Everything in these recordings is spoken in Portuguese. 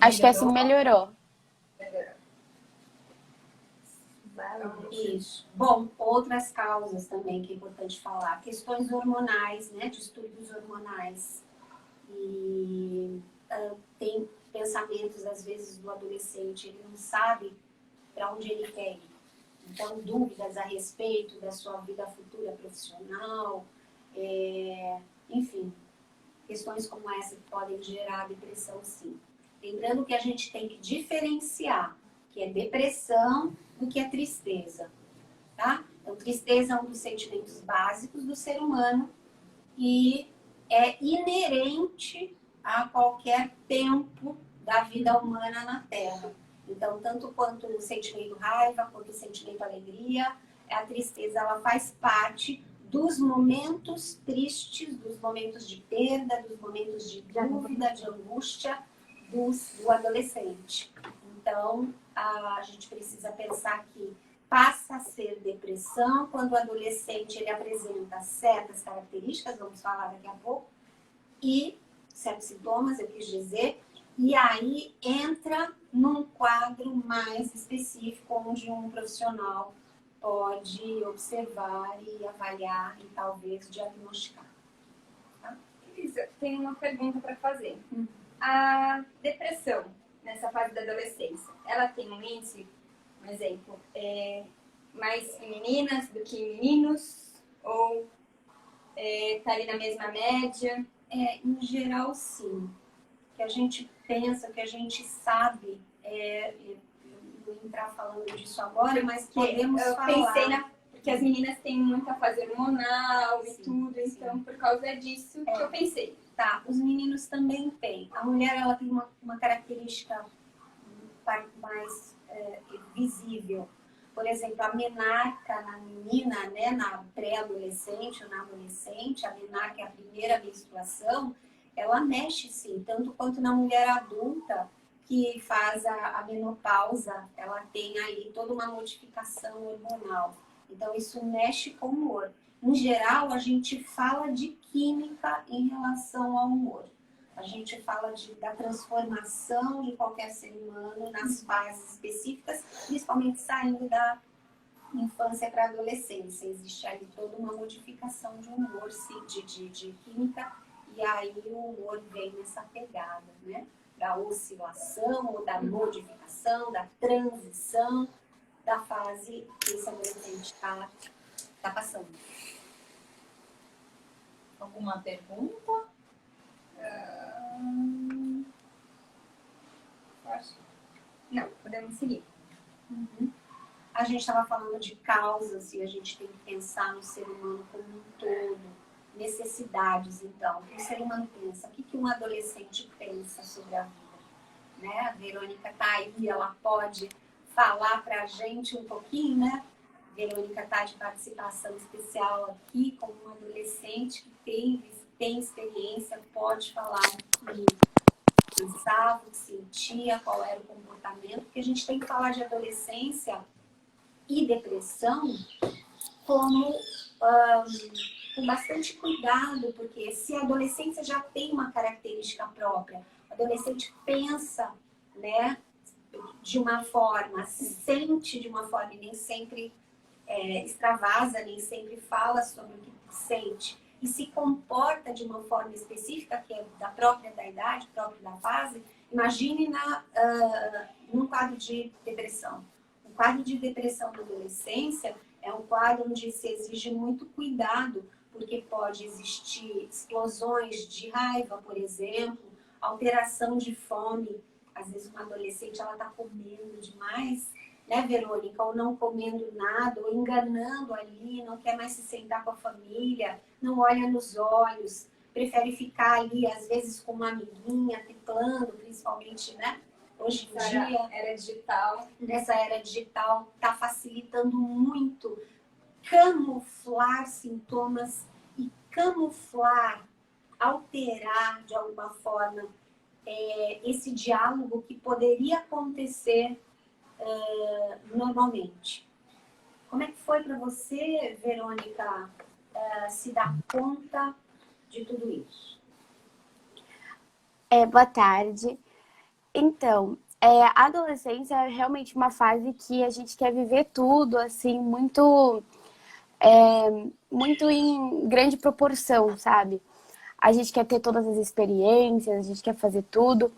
Acho que assim melhorou. Isso. Bom, outras causas também que é importante falar. Questões hormonais, né? Distúrbios hormonais. E tem pensamentos, às vezes, do adolescente, ele não sabe para onde ele quer ir. Então, dúvidas a respeito da sua vida futura profissional, enfim, questões como essa que podem gerar depressão, sim. Lembrando que a gente tem que diferenciar que é depressão do que é tristeza, tá? Então, tristeza é um dos sentimentos básicos do ser humano e é inerente a qualquer tempo da vida humana na Terra. Então, tanto quanto o sentimento raiva, quanto o sentimento alegria, a tristeza ela faz parte dos momentos tristes, dos momentos de perda, dos momentos de dúvida, de angústia do adolescente. Então, a gente precisa pensar que passa a ser depressão quando o adolescente ele apresenta certas características, vamos falar daqui a pouco, e certos sintomas, eu quis dizer, e aí entra num quadro mais específico, onde um profissional pode observar e avaliar e talvez diagnosticar. Tá? Elisa, tem uma pergunta para fazer. A depressão, nessa fase da adolescência, ela tem um índice, um exemplo, mais em meninas do que em meninos? Ou tá ali na mesma média? Em geral, sim. Que a gente pensa, que a gente sabe, eu vou entrar falando disso agora, mas podemos falar. Pensei porque as meninas têm muita fase hormonal e tudo, então por causa disso que eu pensei. Tá, os meninos também têm. A mulher, ela tem uma característica mais visível. Por exemplo, a menarca na menina, né, na pré-adolescente ou na adolescente, a menarca é a primeira menstruação, ela mexe sim, tanto quanto na mulher adulta que faz a menopausa, ela tem aí toda uma modificação hormonal. Então, isso mexe com o humor. Em geral, a gente fala de química em relação ao humor. A gente fala da transformação de qualquer ser humano nas fases específicas, principalmente saindo da infância para a adolescência. Existe aí toda uma modificação de humor, de química, e aí o humor vem nessa pegada, né? Da oscilação, ou da modificação, da transição da fase que esse adolescente está passando. Alguma pergunta? Não, podemos seguir. A gente estava falando de causas e a gente tem que pensar no ser humano como um todo. Necessidades, então. O que o ser humano pensa? O que um adolescente pensa sobre a vida? Né? A Verônica está aí, ela pode falar para a gente um pouquinho, né? A Verônica está de participação especial aqui, como uma adolescente que tem experiência, pode falar o que pensava, o que sentia, qual era o comportamento, porque a gente tem que falar de adolescência e depressão como com bastante cuidado, porque se a adolescência já tem uma característica própria, o adolescente pensa, né, de uma forma, sente de uma forma e nem sempre extravasa, nem sempre fala sobre o que sente, e se comporta de uma forma específica, que é da idade, própria da fase. Imagine num quadro de depressão. O quadro de depressão na adolescência é um quadro onde se exige muito cuidado, porque pode existir explosões de raiva, por exemplo, alteração de fome. Às vezes uma adolescente ela está comendo demais, né, Verônica? Ou não comendo nada, ou enganando ali, não quer mais se sentar com a família, não olha nos olhos, prefere ficar ali, às vezes, com uma amiguinha, triplando, principalmente, né? Hoje em dia, nessa era digital, está facilitando muito camuflar sintomas e camuflar, alterar de alguma forma esse diálogo que poderia acontecer normalmente. Como é que foi para você, Verônica, se dar conta de tudo isso? Boa tarde. Então, a adolescência é realmente uma fase que a gente quer viver tudo, assim, muito em grande proporção, sabe? A gente quer ter todas as experiências, a gente quer fazer tudo.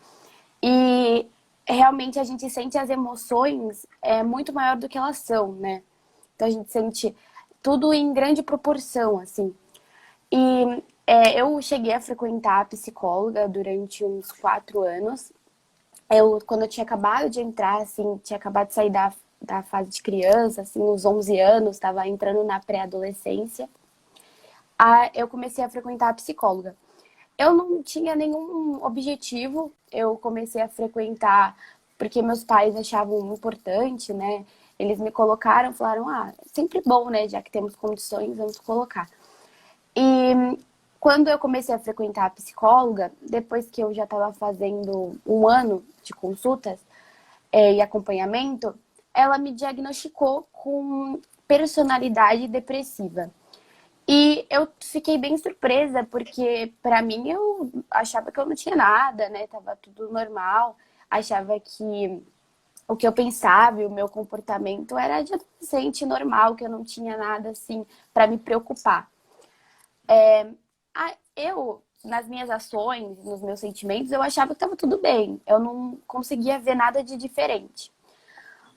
E realmente a gente sente as emoções muito maior do que elas são, né? Então a gente sente tudo em grande proporção, assim. E eu cheguei a frequentar a psicóloga durante uns 4 anos. Quando eu tinha acabado de entrar, assim, tinha acabado de sair da fase de criança, assim, uns 11 anos, estava entrando na pré-adolescência. Eu comecei a frequentar a psicóloga. Eu não tinha nenhum objetivo, eu comecei a frequentar porque meus pais achavam importante, né? Eles me colocaram, falaram, sempre bom, né? Já que temos condições, vamos colocar. E quando eu comecei a frequentar a psicóloga, depois que eu já estava fazendo 1 ano de consultas e acompanhamento, ela me diagnosticou com personalidade depressiva. E eu fiquei bem surpresa, porque pra mim eu achava que eu não tinha nada, né? Tava tudo normal. Achava que o que eu pensava e o meu comportamento era de adolescente normal, que eu não tinha nada assim pra me preocupar. Nas minhas ações, nos meus sentimentos, eu achava que tava tudo bem. Eu não conseguia ver nada de diferente.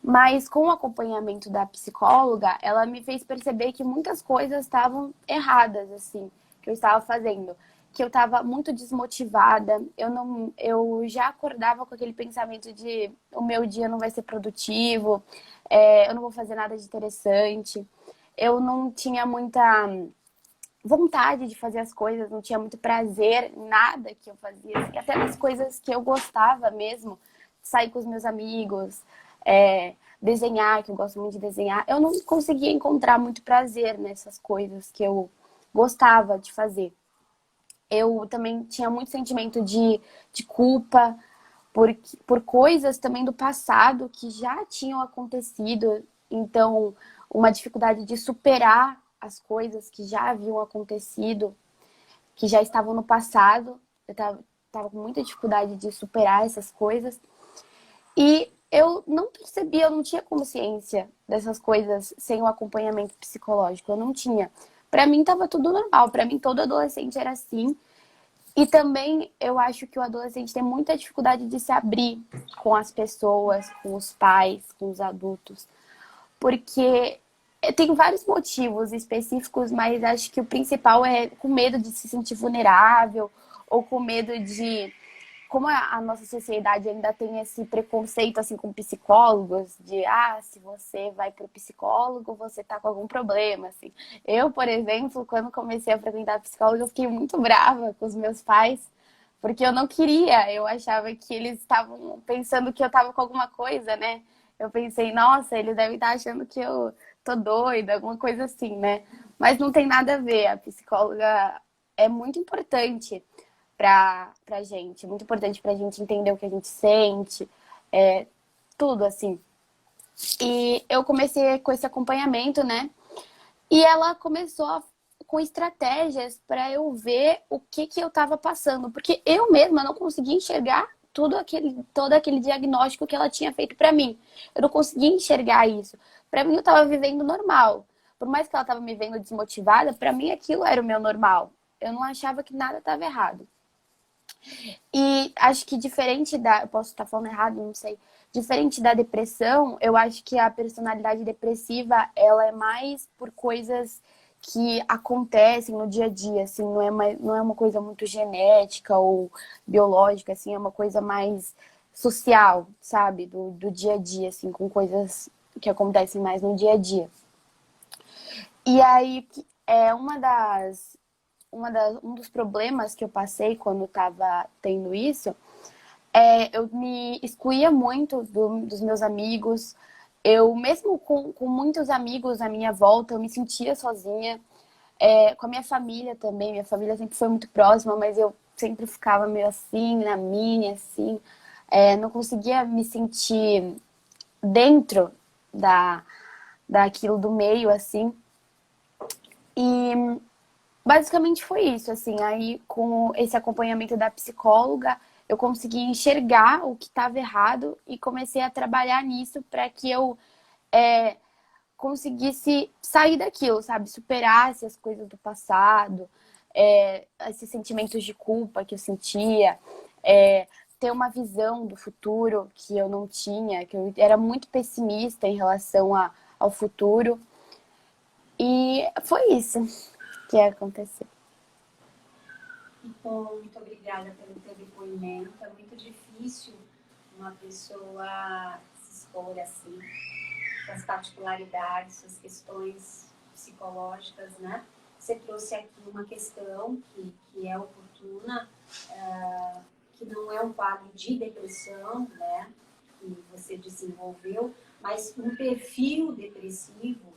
Mas com o acompanhamento da psicóloga, ela me fez perceber que muitas coisas estavam erradas, assim, que eu estava fazendo. Que eu estava muito desmotivada, eu já acordava com aquele pensamento de o meu dia não vai ser produtivo, eu não vou fazer nada de interessante. Eu não tinha muita vontade de fazer as coisas, não tinha muito prazer em nada que eu fazia, assim, até nas coisas que eu gostava mesmo, sair com os meus amigos, desenhar, que eu gosto muito de desenhar, eu não conseguia encontrar muito prazer nessas coisas que eu gostava de fazer. Eu também tinha muito sentimento de culpa por coisas também do passado que já tinham acontecido, então uma dificuldade de superar as coisas que já haviam acontecido, que já estavam no passado. Eu tava com muita dificuldade de superar essas coisas. E eu não percebia, eu não tinha consciência dessas coisas sem o acompanhamento psicológico. Eu não tinha. Pra mim tava tudo normal. Pra mim todo adolescente era assim. E também eu acho que o adolescente tem muita dificuldade de se abrir com as pessoas, com os pais, com os adultos. Porque tem vários motivos específicos, mas acho que o principal é com medo de se sentir vulnerável ou com medo de... Como a nossa sociedade ainda tem esse preconceito assim com psicólogos, de se você vai pro psicólogo, você tá com algum problema, assim. Eu, por exemplo, quando comecei a frequentar a psicóloga, eu fiquei muito brava com os meus pais, porque eu não queria, eu achava que eles estavam pensando que eu tava com alguma coisa, né? Eu pensei, nossa, ele deve estar achando que eu tô doida, alguma coisa assim, né? Mas não tem nada a ver, a psicóloga é muito importante pra gente. Muito importante pra gente entender o que a gente sente, tudo assim. E eu comecei com esse acompanhamento, né? E ela começou com estratégias para eu ver o que eu tava passando. Porque eu mesma não conseguia enxergar todo aquele diagnóstico que ela tinha feito para mim. Eu não conseguia enxergar isso. Para mim eu tava vivendo normal. Por mais que ela tava me vendo desmotivada, para mim aquilo era o meu normal. Eu não achava que nada estava errado. E acho que diferente eu posso estar falando errado, não sei. Diferente da depressão, eu acho que a personalidade depressiva, ela é mais por coisas que acontecem no dia a dia, assim, não é uma coisa muito genética ou biológica, assim, é uma coisa mais social, sabe? Do dia a dia, assim, com coisas que acontecem mais no dia a dia. E aí, um dos problemas que eu passei quando estava tendo isso, eu me excluía muito dos meus amigos. Eu, mesmo com muitos amigos à minha volta, eu me sentia sozinha. Com a minha família também, minha família sempre foi muito próxima, mas eu sempre ficava meio assim, na minha, assim. Não conseguia me sentir dentro daquilo do meio, assim. E basicamente foi isso, assim. Aí, com esse acompanhamento da psicóloga, eu consegui enxergar o que estava errado e comecei a trabalhar nisso para que eu conseguisse sair daquilo, sabe? Superasse as coisas do passado, esses sentimentos de culpa que eu sentia, ter uma visão do futuro que eu não tinha, que eu era muito pessimista em relação ao futuro. E foi isso que aconteceu. Bom, muito obrigada pelo teu depoimento. É muito difícil uma pessoa se expor assim, suas particularidades, suas questões psicológicas, né? Você trouxe aqui uma questão que é oportuna, que não é um quadro de depressão, né? Que você desenvolveu, mas um perfil depressivo.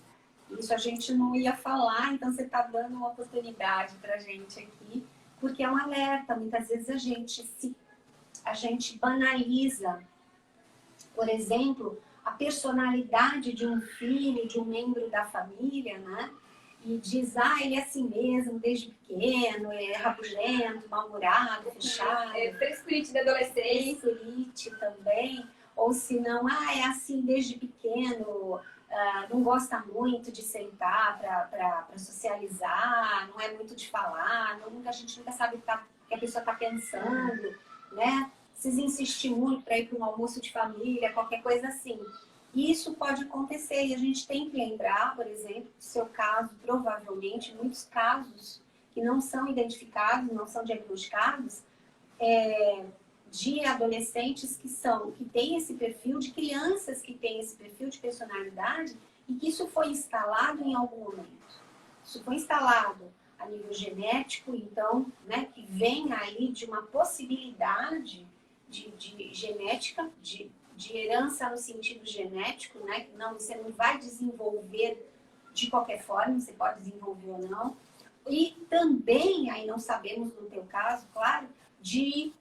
Isso a gente não ia falar, então você está dando uma oportunidade para a gente aqui, porque é um alerta. Muitas vezes a gente banaliza, por exemplo, a personalidade de um filho, de um membro da família, né? E diz, ele é assim mesmo, desde pequeno, é rabugento, mal-humorado, fechado. Frescurite da adolescência. Frescurite também. Ou se não, é assim desde pequeno, não gosta muito de sentar para socializar, não é muito de falar, a gente nunca sabe o que a pessoa está pensando, né? Precisa insistir muito para ir para um almoço de família, qualquer coisa assim. Isso pode acontecer e a gente tem que lembrar, por exemplo, do seu caso, provavelmente, muitos casos que não são identificados, não são diagnosticados, de adolescentes que têm esse perfil, de crianças que têm esse perfil de personalidade e que isso foi instalado em algum momento. Isso foi instalado a nível genético, então, né, que vem aí de uma possibilidade de genética, de herança no sentido genético, né? Não, você não vai desenvolver de qualquer forma, você pode desenvolver ou não. E também, aí não sabemos no teu caso, claro, de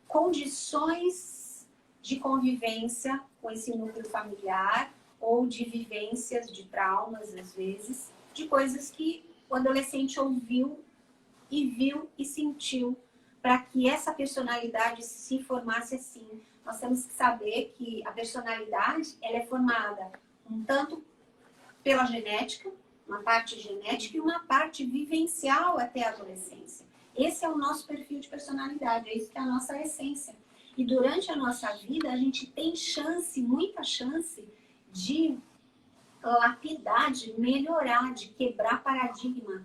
condições de convivência com esse núcleo familiar ou de vivências, de traumas, às vezes, de coisas que o adolescente ouviu e viu e sentiu para que essa personalidade se formasse assim. Nós temos que saber que a personalidade ela é formada um tanto pela genética, uma parte genética e uma parte vivencial até a adolescência. Esse é o nosso perfil de personalidade, é isso que é a nossa essência. E durante a nossa vida a gente tem chance, muita chance de lapidar, de melhorar, de quebrar paradigma.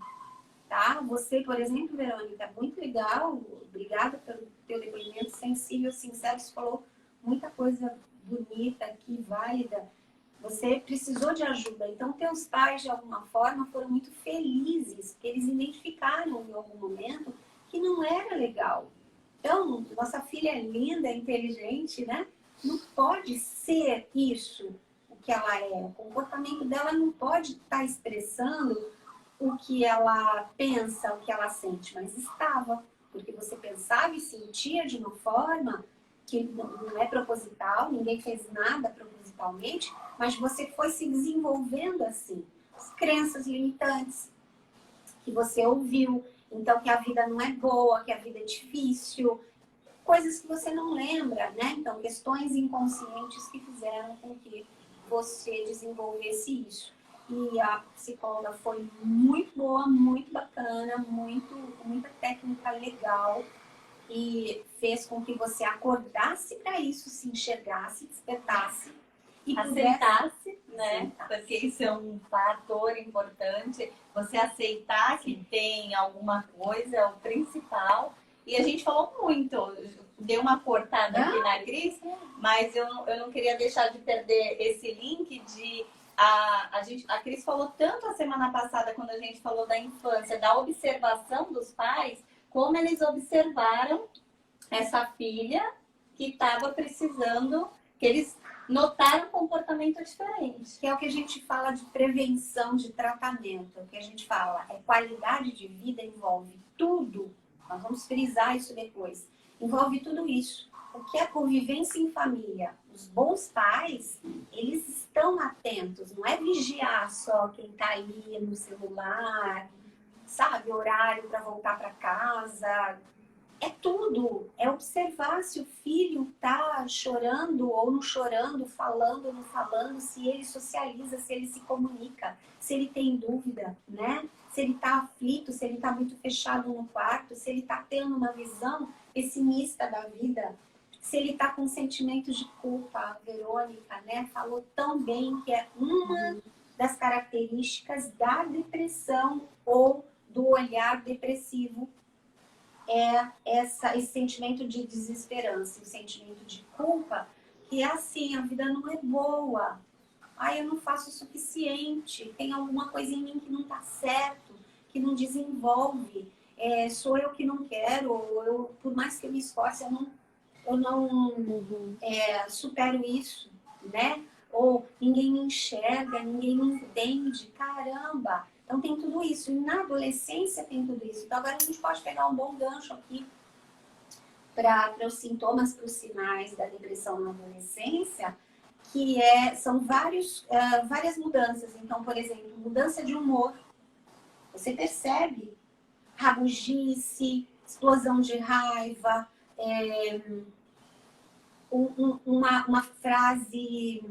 Tá? Você, por exemplo, Verônica, muito legal, obrigada pelo teu depoimento sensível, sincero, você falou muita coisa bonita aqui, válida. Você precisou de ajuda, então teus pais, de alguma forma, foram muito felizes, porque eles identificaram em algum momento que não era legal. Então, nossa filha é linda, é inteligente, né? Não pode ser isso o que ela é. O comportamento dela não pode estar expressando o que ela pensa, o que ela sente, mas estava. Porque você pensava e sentia de uma forma que não é proposital, ninguém fez nada propositalmente, mas você foi se desenvolvendo assim. As crenças limitantes que você ouviu, então que a vida não é boa, que a vida é difícil, coisas que você não lembra, né? Então, questões inconscientes que fizeram com que você desenvolvesse isso. E a psicóloga foi muito boa, muito bacana, muita técnica legal e fez com que você acordasse para isso, se enxergasse, despertasse e aceitasse, né? Porque isso é um fator importante. Você aceitar que tem alguma coisa é o principal. E a gente falou muito, deu uma cortada aqui na Cris, mas eu não queria deixar de perder esse link de... A Cris falou tanto a semana passada, quando a gente falou da infância, da observação dos pais, como eles observaram essa filha que estava precisando, que eles notaram um comportamento diferente. Que é o que a gente fala de prevenção, de tratamento. O que a gente fala é qualidade de vida envolve tudo. Nós vamos frisar isso depois. Envolve tudo isso. O que é convivência em família? Os bons pais, eles estão atentos. Não é vigiar só quem está aí no celular, sabe? Horário para voltar para casa. é tudo. É observar se o filho tá chorando ou não chorando, falando ou não falando, se ele socializa, se ele se comunica, se ele tem dúvida, né? Se ele tá aflito, se ele tá muito fechado no quarto, se ele tá tendo uma visão pessimista da vida, se ele tá com sentimentos de culpa. A Verônica, né, falou tão bem que é uma das características da depressão ou do olhar depressivo, esse sentimento de desesperança, o sentimento de culpa, que é assim, a vida não é boa. Ai, eu não faço o suficiente, tem alguma coisa em mim que não tá certo, que não desenvolve. Sou eu que não quero, ou eu, por mais que eu me esforce, eu não supero isso, né? Ou ninguém me enxerga, ninguém me entende, caramba! Então tem tudo isso. E na adolescência tem tudo isso. Então agora a gente pode pegar um bom gancho aqui para os sintomas, para os sinais da depressão na adolescência, que são várias mudanças. Então, por exemplo, mudança de humor. Você percebe rabugice, explosão de raiva, uma frase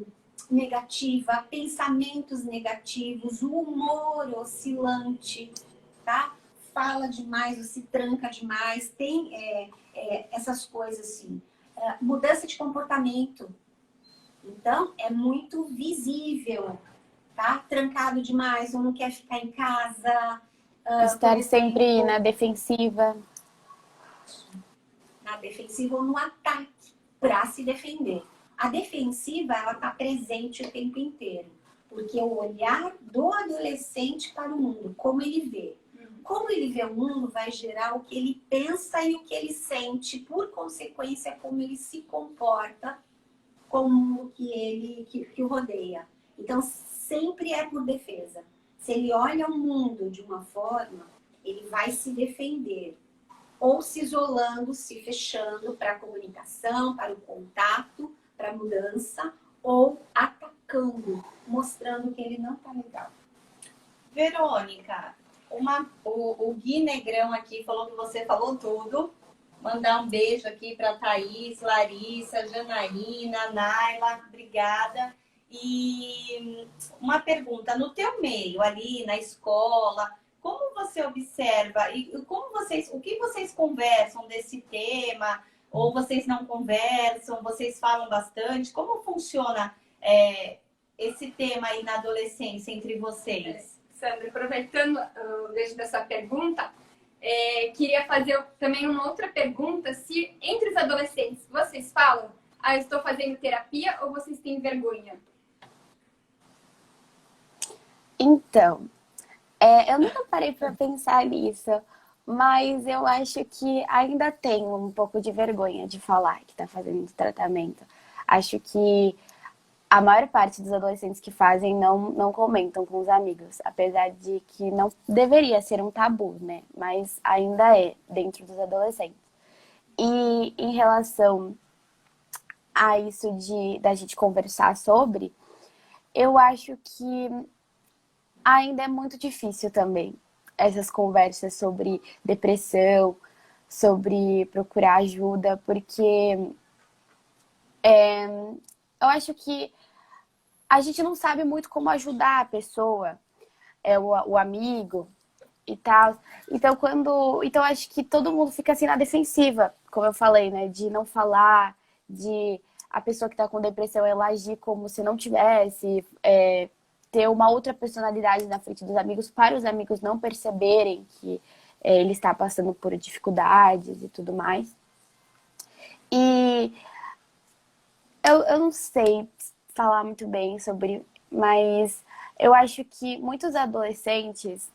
negativa, pensamentos negativos, o humor oscilante, tá? Fala demais ou se tranca demais, tem essas coisas assim. Mudança de comportamento. Então, é muito visível, tá? Trancado demais, ou não quer ficar em casa. Estar sempre na defensiva. Na defensiva ou no ataque, para se defender. A defensiva, ela está presente o tempo inteiro. Porque o olhar do adolescente para o mundo, como ele vê. Como ele vê o mundo, vai gerar o que ele pensa e o que ele sente. Por consequência, como ele se comporta com o mundo que o rodeia. Então, sempre é por defesa. Se ele olha o mundo de uma forma, ele vai se defender. Ou se isolando, se fechando para a comunicação, para o contato, para a mudança, ou atacando, mostrando que ele não está legal. Verônica, o Gui Negrão aqui falou que você falou tudo. Mandar um beijo aqui para Thaís, Larissa, Janaína, Naila, obrigada. E uma pergunta, no teu meio ali, na escola, como você observa e o que vocês conversam desse tema? Ou vocês não conversam, vocês falam bastante? Como funciona esse tema aí na adolescência entre vocês? Sandra, aproveitando o gancho dessa pergunta, queria fazer também uma outra pergunta. Se entre os adolescentes vocês falam, eu estou fazendo terapia, ou vocês têm vergonha? Então, eu nunca parei para pensar nisso, mas eu acho que ainda tenho um pouco de vergonha de falar que está fazendo tratamento. Acho que a maior parte dos adolescentes que fazem não comentam com os amigos, apesar de que não deveria ser um tabu, né? Mas ainda é dentro dos adolescentes. E em relação a isso da gente conversar sobre, eu acho que ainda é muito difícil também essas conversas sobre depressão, sobre procurar ajuda, porque eu acho que a gente não sabe muito como ajudar a pessoa, o amigo e tal. Então acho que todo mundo fica assim na defensiva, como eu falei, né? De não falar, de a pessoa que tá com depressão ela agir como se não tivesse, ter uma outra personalidade na frente dos amigos, para os amigos não perceberem que ele está passando por dificuldades e tudo mais. E eu não sei falar muito bem sobre, mas eu acho que muitos adolescentes,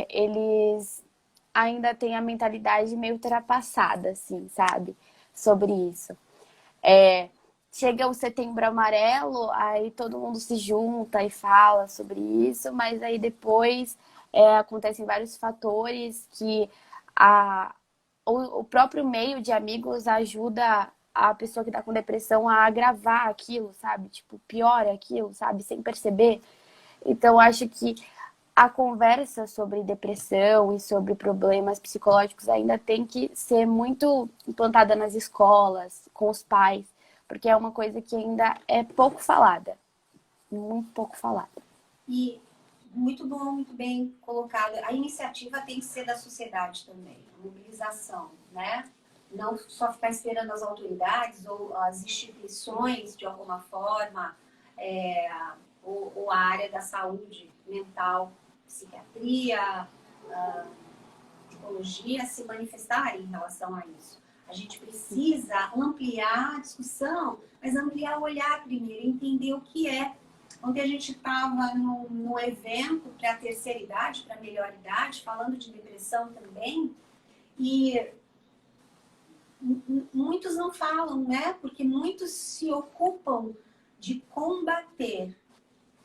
eles ainda têm a mentalidade meio ultrapassada, assim, sabe? Sobre isso. Chega o Setembro Amarelo, aí todo mundo se junta e fala sobre isso, mas aí depois acontecem vários fatores que o próprio meio de amigos ajuda a pessoa que tá com depressão a agravar aquilo, sabe? Tipo, piora aquilo, sabe? Sem perceber. Então, acho que a conversa sobre depressão e sobre problemas psicológicos ainda tem que ser muito implantada nas escolas, com os pais, porque é uma coisa que ainda é pouco falada, muito pouco falada. E muito bom, muito bem colocado. A iniciativa tem que ser da sociedade também, a mobilização, né? Não só ficar esperando as autoridades ou as instituições, de alguma forma, ou a área da saúde mental, psiquiatria, psicologia, se manifestarem em relação a isso. A gente precisa ampliar a discussão, mas ampliar o olhar primeiro, entender o que é. Ontem a gente estava no evento para a terceira idade, para a melhor idade, falando de depressão também, e muitos não falam, né? Porque muitos se ocupam de combater,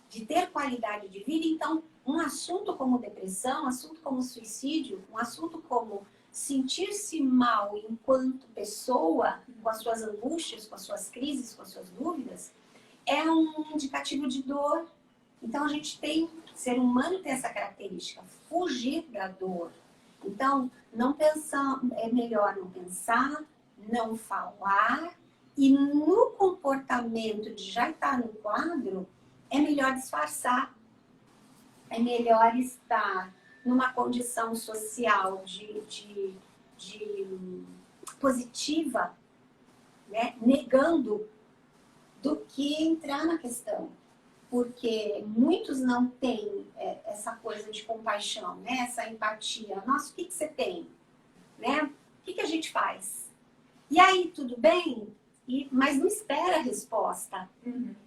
de ter qualidade de vida. Então, um assunto como depressão, um assunto como suicídio, um assunto como sentir-se mal enquanto pessoa, com as suas angústias, com as suas crises, com as suas dúvidas, é um indicativo de dor. Então, a gente tem, o ser humano tem essa característica, fugir da dor. Então, não pensar, é melhor não pensar, não falar, e no comportamento de já estar no quadro, é melhor disfarçar. É melhor estar numa condição social de positiva, né? Negando, do que entrar na questão. Porque muitos não têm essa coisa de compaixão, né? Essa empatia. Nossa, o que você tem? Né? O que a gente faz? E aí, tudo bem? Mas não espera a resposta.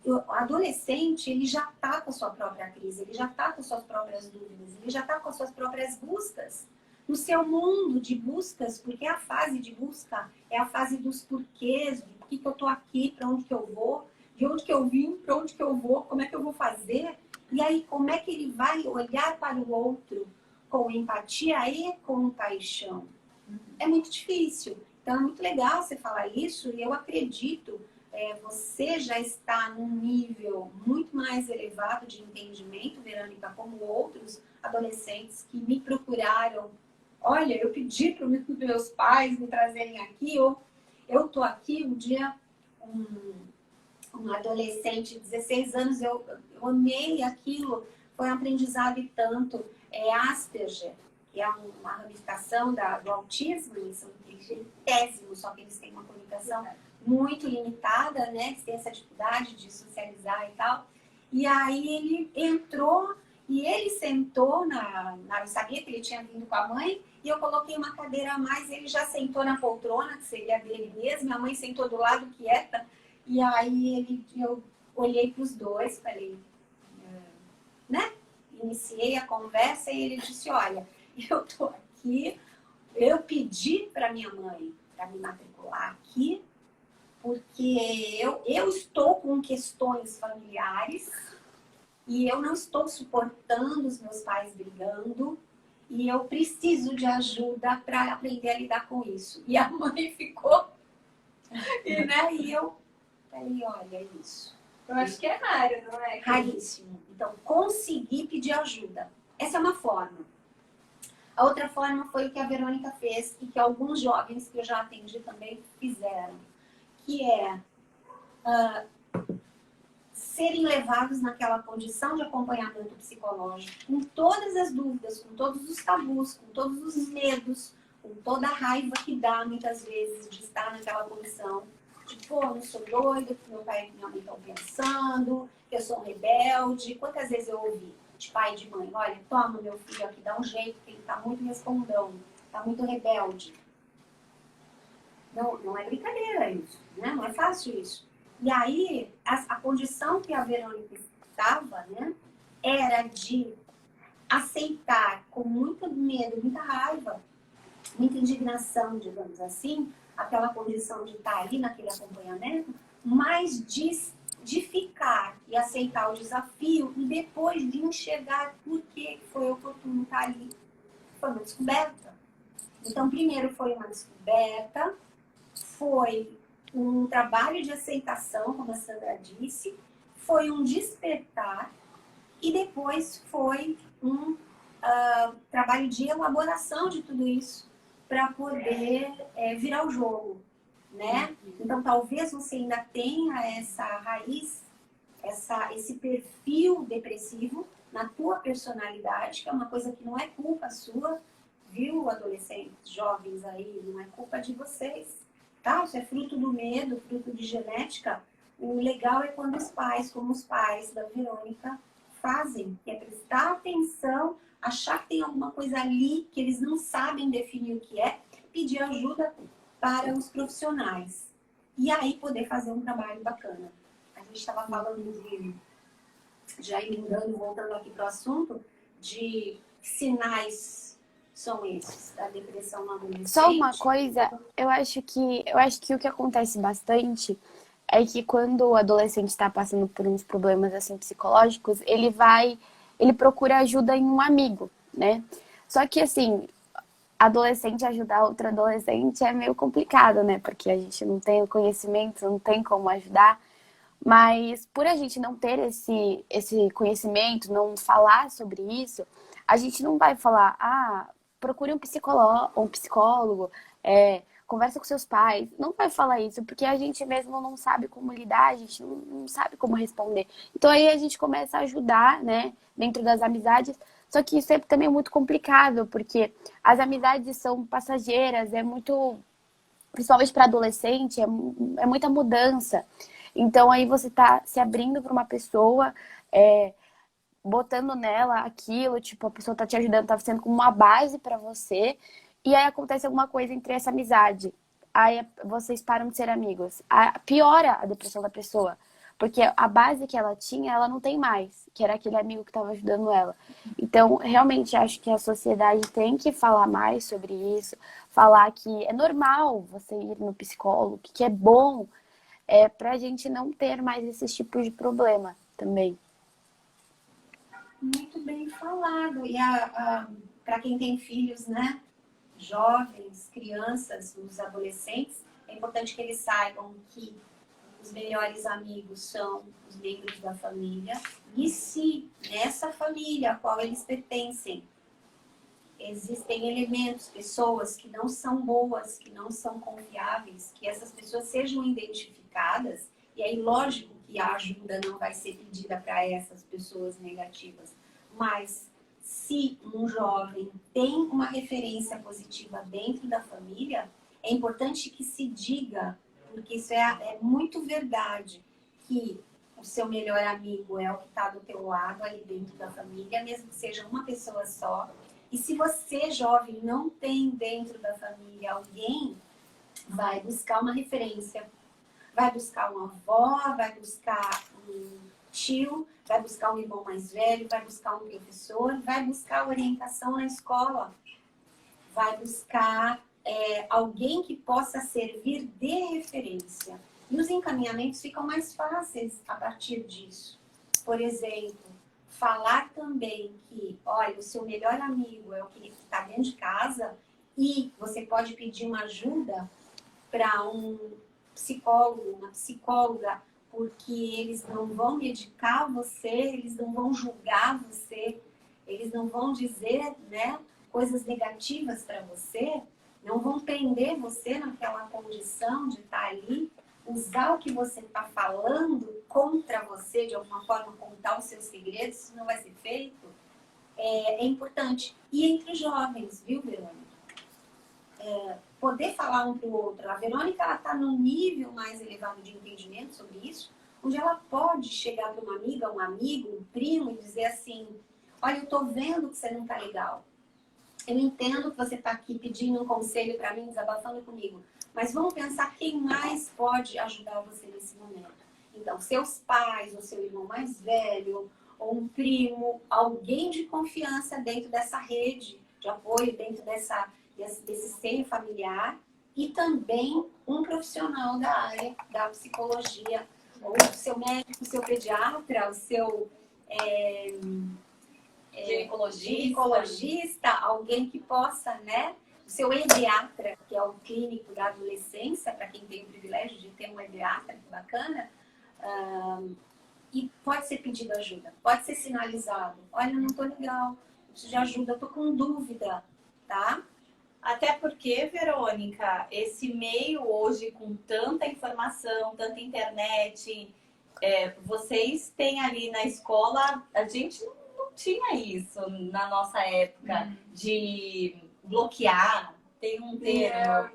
O adolescente, ele já está com a sua própria crise, ele já está com suas próprias dúvidas, ele já está com as suas próprias buscas. No seu mundo de buscas, porque a fase de busca é a fase dos porquês, do que eu estou aqui, para onde que eu vou, de onde que eu vim, para onde que eu vou, como é que eu vou fazer. E aí, como é que ele vai olhar para o outro com empatia e compaixão? É muito difícil. Então, é muito legal você falar isso, e eu acredito, você já está num nível muito mais elevado de entendimento, Verônica, como outros adolescentes que me procuraram. Olha, eu pedi para os meus pais me trazerem aqui, ou eu estou aqui. Um dia, um adolescente de 16 anos, eu amei aquilo, foi um aprendizado e tanto. É Asperger, que é uma ramificação do autismo, eles são pésimos, só que eles têm uma comunicação muito limitada, né? Eles têm essa dificuldade de socializar e tal. E aí ele entrou e ele sentou eu sabia que ele tinha vindo com a mãe, e eu coloquei uma cadeira a mais, ele já sentou na poltrona, que seria dele mesmo, a mãe sentou do lado quieta, e aí eu olhei para os dois, falei, né? Iniciei a conversa e ele disse, olha, eu tô aqui, eu pedi para minha mãe para me matricular aqui, porque eu estou com questões familiares e eu não estou suportando os meus pais brigando e eu preciso de ajuda para aprender a lidar com isso. E a mãe ficou, e eu falei, olha, é isso. Eu acho que é raro, não é? Raríssimo. Então, conseguir pedir ajuda. Essa é uma forma. A outra forma foi o que a Verônica fez e que alguns jovens que eu já atendi também fizeram, que é serem levados naquela condição de acompanhamento psicológico, com todas as dúvidas, com todos os tabus, com todos os medos, com toda a raiva que dá muitas vezes de estar naquela condição. Tipo, eu não sou doida, que meu pai e minha mãe estão pensando, que eu sou um rebelde. Quantas vezes eu ouvi de pai e de mãe, olha, toma meu filho aqui, dá um jeito, que ele está muito respondão, está muito rebelde. Não é brincadeira isso, né? Não é fácil isso. E aí, a condição que a Verônica estava, né, era de aceitar com muito medo, muita raiva, muita indignação, digamos assim, aquela condição de estar ali naquele acompanhamento, mas de ficar e aceitar o desafio e depois de enxergar por que foi oportuno estar ali. Foi uma descoberta. Então, primeiro foi uma descoberta, foi um trabalho de aceitação, como a Sandra disse, foi um despertar e depois foi um trabalho de elaboração de tudo isso para poder virar o jogo, né? Então, talvez você ainda tenha essa raiz, esse perfil depressivo na tua personalidade, que é uma coisa que não é culpa sua, viu, adolescentes, jovens aí, não é culpa de vocês, tá? Isso é fruto do medo, fruto de genética. O legal é quando os pais, como os pais da Verônica, fazem, que é prestar atenção, achar que tem alguma coisa ali que eles não sabem definir o que é, pedir ajuda para os profissionais. E aí poder fazer um trabalho bacana. A gente estava falando já emendando, voltando aqui para o assunto, de sinais são esses da depressão na adolescente. Só uma coisa, eu acho que o que acontece bastante é que quando o adolescente está passando por uns problemas assim psicológicos, ele procura ajuda em um amigo, né? Só que assim, adolescente ajudar outro adolescente é meio complicado, né? Porque a gente não tem o conhecimento, não tem como ajudar. Mas por a gente não ter esse conhecimento, não falar sobre isso, a gente não vai falar, procure um psicólogo, conversa com seus pais. Não vai falar isso, porque a gente mesmo não sabe como lidar, a gente não sabe como responder. Então aí a gente começa a ajudar, né, dentro das amizades. Só que isso é também muito complicado, porque as amizades são passageiras, principalmente para adolescente, é muita mudança. Então aí você tá se abrindo para uma pessoa, botando nela aquilo, tipo, a pessoa tá te ajudando, tá sendo como uma base para você, e aí acontece alguma coisa entre essa amizade. Aí vocês param de ser amigos. Piora a depressão da pessoa. Porque a base que ela tinha, ela não tem mais, que era aquele amigo que estava ajudando ela. Então, realmente, acho que a sociedade tem que falar mais sobre isso, falar que é normal você ir no psicólogo, que é bom, pra gente não ter mais esses tipos de problema também. Muito bem falado. E para quem tem filhos, né? Jovens, crianças, os adolescentes, é importante que eles saibam que os melhores amigos são os membros da família. E se nessa família a qual eles pertencem existem elementos, pessoas que não são boas, que não são confiáveis, que essas pessoas sejam identificadas, e aí lógico que a ajuda não vai ser pedida para essas pessoas negativas, mas se um jovem tem uma referência positiva dentro da família, é importante que se diga, porque isso é muito verdade, que o seu melhor amigo é o que está do teu lado ali dentro da família, mesmo que seja uma pessoa só. E se você, jovem, não tem dentro da família alguém, vai buscar uma referência, vai buscar uma avó, vai buscar um tio, vai buscar um irmão mais velho, vai buscar um professor, vai buscar orientação na escola, vai buscar alguém que possa servir de referência. E os encaminhamentos ficam mais fáceis a partir disso. Por exemplo, falar também que, olha, o seu melhor amigo é o que está dentro de casa e você pode pedir uma ajuda para um psicólogo, uma psicóloga, porque eles não vão medicar você, eles não vão julgar você, eles não vão dizer, né, coisas negativas para você, não vão prender você naquela condição de estar ali, usar o que você está falando contra você, de alguma forma, contar os seus segredos, isso não vai ser feito, é importante. E entre os jovens, viu, Verônica? Poder falar um para o outro. A Verônica está num nível mais elevado de entendimento sobre isso, onde ela pode chegar para uma amiga, um amigo, um primo e dizer assim, olha, eu estou vendo que você não está legal. Eu entendo que você está aqui pedindo um conselho para mim, desabafando comigo. Mas vamos pensar quem mais pode ajudar você nesse momento. Então, seus pais, ou seu irmão mais velho, ou um primo, alguém de confiança dentro dessa rede de apoio, dentro desse seio familiar, e também um profissional da área da psicologia, ou o seu médico, o seu pediatra, o seu ginecologista, alguém que possa, né? O seu pediatra, que é o clínico da adolescência, para quem tem o privilégio de ter um pediatra, que bacana, e pode ser pedido ajuda, pode ser sinalizado. Olha, não estou legal, preciso de ajuda, tô com dúvida, tá? Até porque, Verônica, esse meio hoje com tanta informação, tanta internet, vocês têm ali na escola, a gente não tinha isso na nossa época, de bloquear, tem um termo,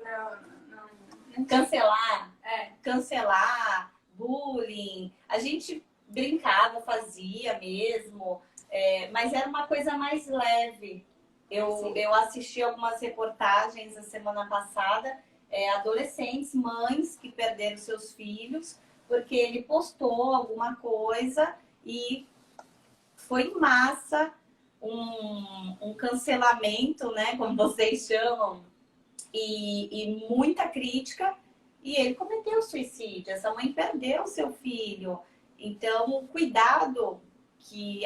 Não. cancelar, É. cancelar, bullying. A gente brincava, fazia mesmo, mas era uma coisa mais leve. Eu assisti algumas reportagens a semana passada, adolescentes, mães que perderam seus filhos porque ele postou alguma coisa e foi em massa um cancelamento, né, como vocês chamam, e muita crítica, e ele cometeu suicídio. Essa mãe perdeu o seu filho. Então, o cuidado que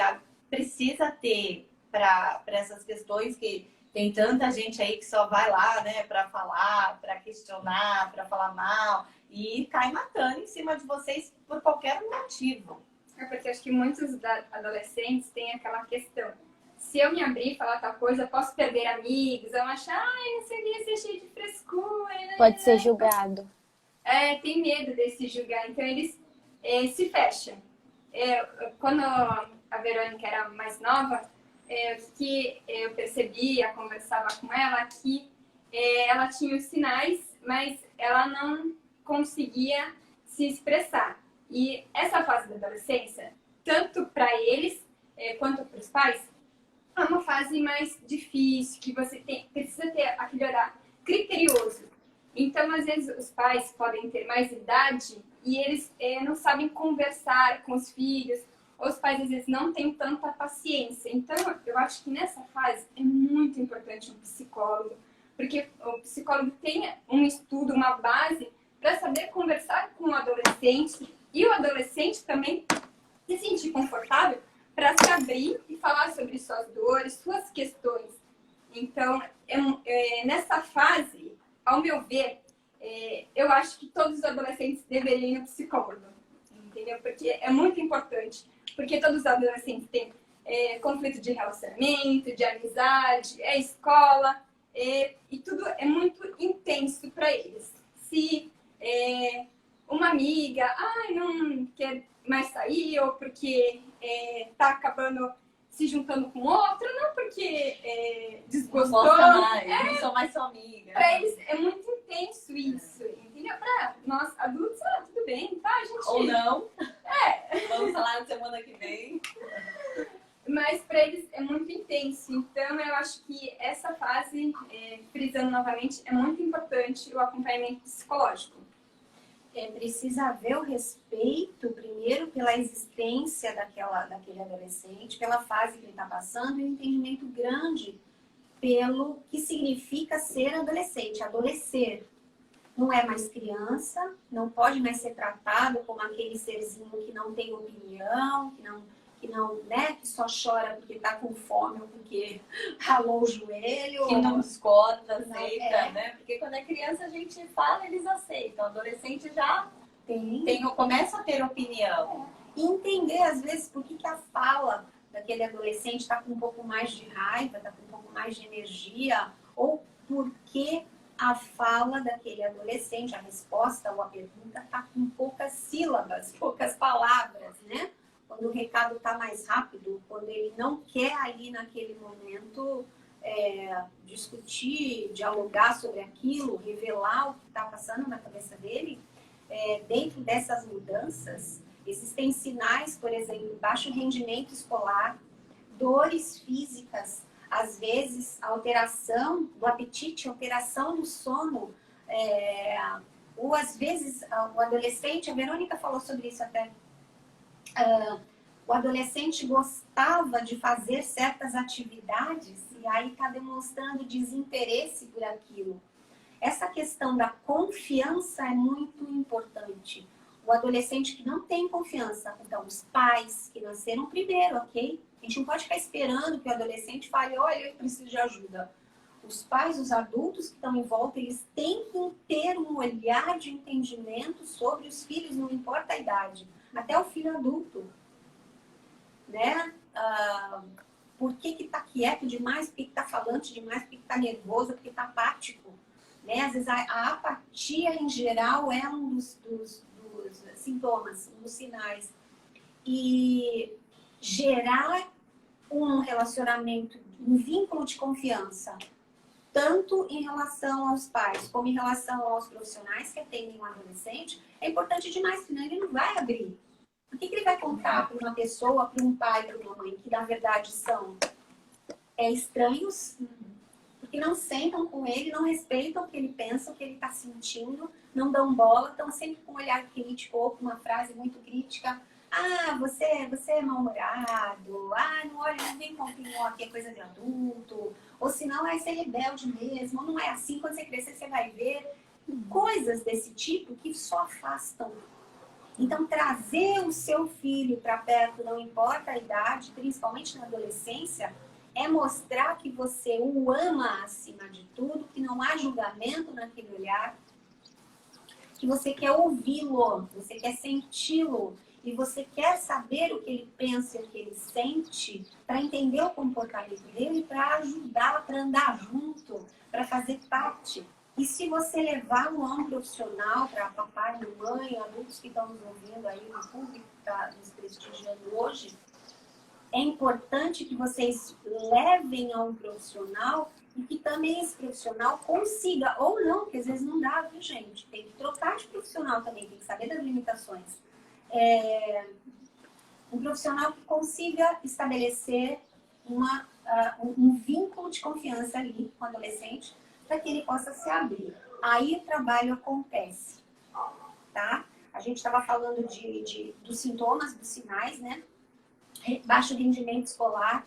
precisa ter para essas questões, que tem tanta gente aí que só vai lá, né, para falar, para questionar, para falar mal, e cai matando em cima de vocês por qualquer motivo. É porque acho que muitos adolescentes têm aquela questão. Se eu me abrir e falar tal coisa, eu posso perder amigos, vão achar, ai, não sei o que, ser cheio de frescura. Pode ser julgado. Tem medo desse julgar, então eles se fecham. Quando a Verônica era mais nova, o que eu percebia, conversava com ela, que ela tinha os sinais, mas ela não conseguia se expressar. E essa fase da adolescência, tanto para eles quanto para os pais, é uma fase mais difícil, que você precisa ter aquele olhar criterioso. Então, às vezes, os pais podem ter mais idade e eles não sabem conversar com os filhos, ou os pais, às vezes, não têm tanta paciência. Então, eu acho que nessa fase é muito importante um psicólogo, porque o psicólogo tem um estudo, uma base para saber conversar com o adolescente e o adolescente também se sentir confortável para se abrir e falar sobre suas dores, suas questões. Então, nessa fase, ao meu ver, eu acho que todos os adolescentes deveriam ir no psicólogo, entendeu? Porque é muito importante, porque todos os adolescentes têm conflito de relacionamento, de amizade, escola, e tudo é muito intenso para eles. Se uma amiga, não quer mais sair, ou porque tá acabando se juntando com outro, não porque desgostou. Não gosta mais, não sou mais sua amiga. Para eles é muito intenso isso, entendeu? Para nós adultos, tudo bem, tá? A gente... Ou não. Vamos falar na semana que vem. Mas para eles é muito intenso. Então, eu acho que essa fase, frisando novamente, é muito importante o acompanhamento psicológico. Precisa haver o respeito, primeiro, pela existência daquele adolescente, pela fase que ele está passando, e um entendimento grande pelo que significa ser adolescente. Adolescer não é mais criança, não pode mais ser tratado como aquele serzinho que não tem opinião, que só chora porque está com fome ou porque ralou o joelho. Que não discorda, aceita, né? Porque quando é criança a gente fala, eles aceitam. Adolescente já começa a ter opinião. E entender, às vezes, por que a fala daquele adolescente está com um pouco mais de raiva, está com um pouco mais de energia, ou por que a fala daquele adolescente, a resposta ou a pergunta está com poucas sílabas, poucas palavras, né? Quando o recado está mais rápido, quando ele não quer ali naquele momento discutir, dialogar sobre aquilo, revelar o que está passando na cabeça dele, dentro dessas mudanças, existem sinais, por exemplo, baixo rendimento escolar, dores físicas, às vezes alteração do apetite, alteração do sono, ou às vezes o adolescente, a Verônica falou sobre isso até, o adolescente gostava de fazer certas atividades e aí está demonstrando desinteresse por aquilo. Essa questão da confiança é muito importante. O adolescente que não tem confiança, então os pais que nasceram primeiro, ok? A gente não pode ficar esperando que o adolescente fale, olha, eu preciso de ajuda. Os pais, os adultos que estão em volta, eles têm que ter um olhar de entendimento sobre os filhos, não importa a idade, até o filho adulto, né? por que tá quieto demais, por que tá falante demais, por que tá nervoso, por que tá apático. Né? Às vezes a apatia em geral é um dos sintomas, um dos sinais. E gerar um relacionamento, um vínculo de confiança, tanto em relação aos pais como em relação aos profissionais que atendem um adolescente, é importante demais, senão ele não vai abrir. O que ele vai contar para uma pessoa, para um pai, para uma mãe, que na verdade são estranhos, porque não sentam com ele, não respeitam o que ele pensa, o que ele está sentindo, não dão bola, estão sempre com um olhar crítico ou com uma frase muito crítica. Ah, você é mal-humorado. Ah, não olha, não vem com opinião aqui, é coisa de adulto. Ou senão, vai ser rebelde mesmo. Ou não é assim, quando você crescer, você vai ver. Coisas desse tipo que só afastam. Então, trazer o seu filho para perto, não importa a idade, principalmente na adolescência, é mostrar que você o ama acima de tudo, que não há julgamento naquele olhar, que você quer ouvi-lo, você quer senti-lo, e você quer saber o que ele pensa e o que ele sente para entender o comportamento dele, para ajudar, para andar junto, para fazer parte. E se você levá-lo a um profissional, para papai, mamãe, adultos que estão nos ouvindo aí, no público que está nos prestigiando hoje, é importante que vocês levem a um profissional e que também esse profissional consiga, ou não, porque às vezes não dá, viu, gente? Tem que trocar de profissional também, tem que saber das limitações. Um profissional que consiga estabelecer um vínculo de confiança ali com o adolescente para que ele possa se abrir. Aí o trabalho acontece, tá? A gente estava falando dos sintomas, dos sinais, né? Baixo rendimento escolar,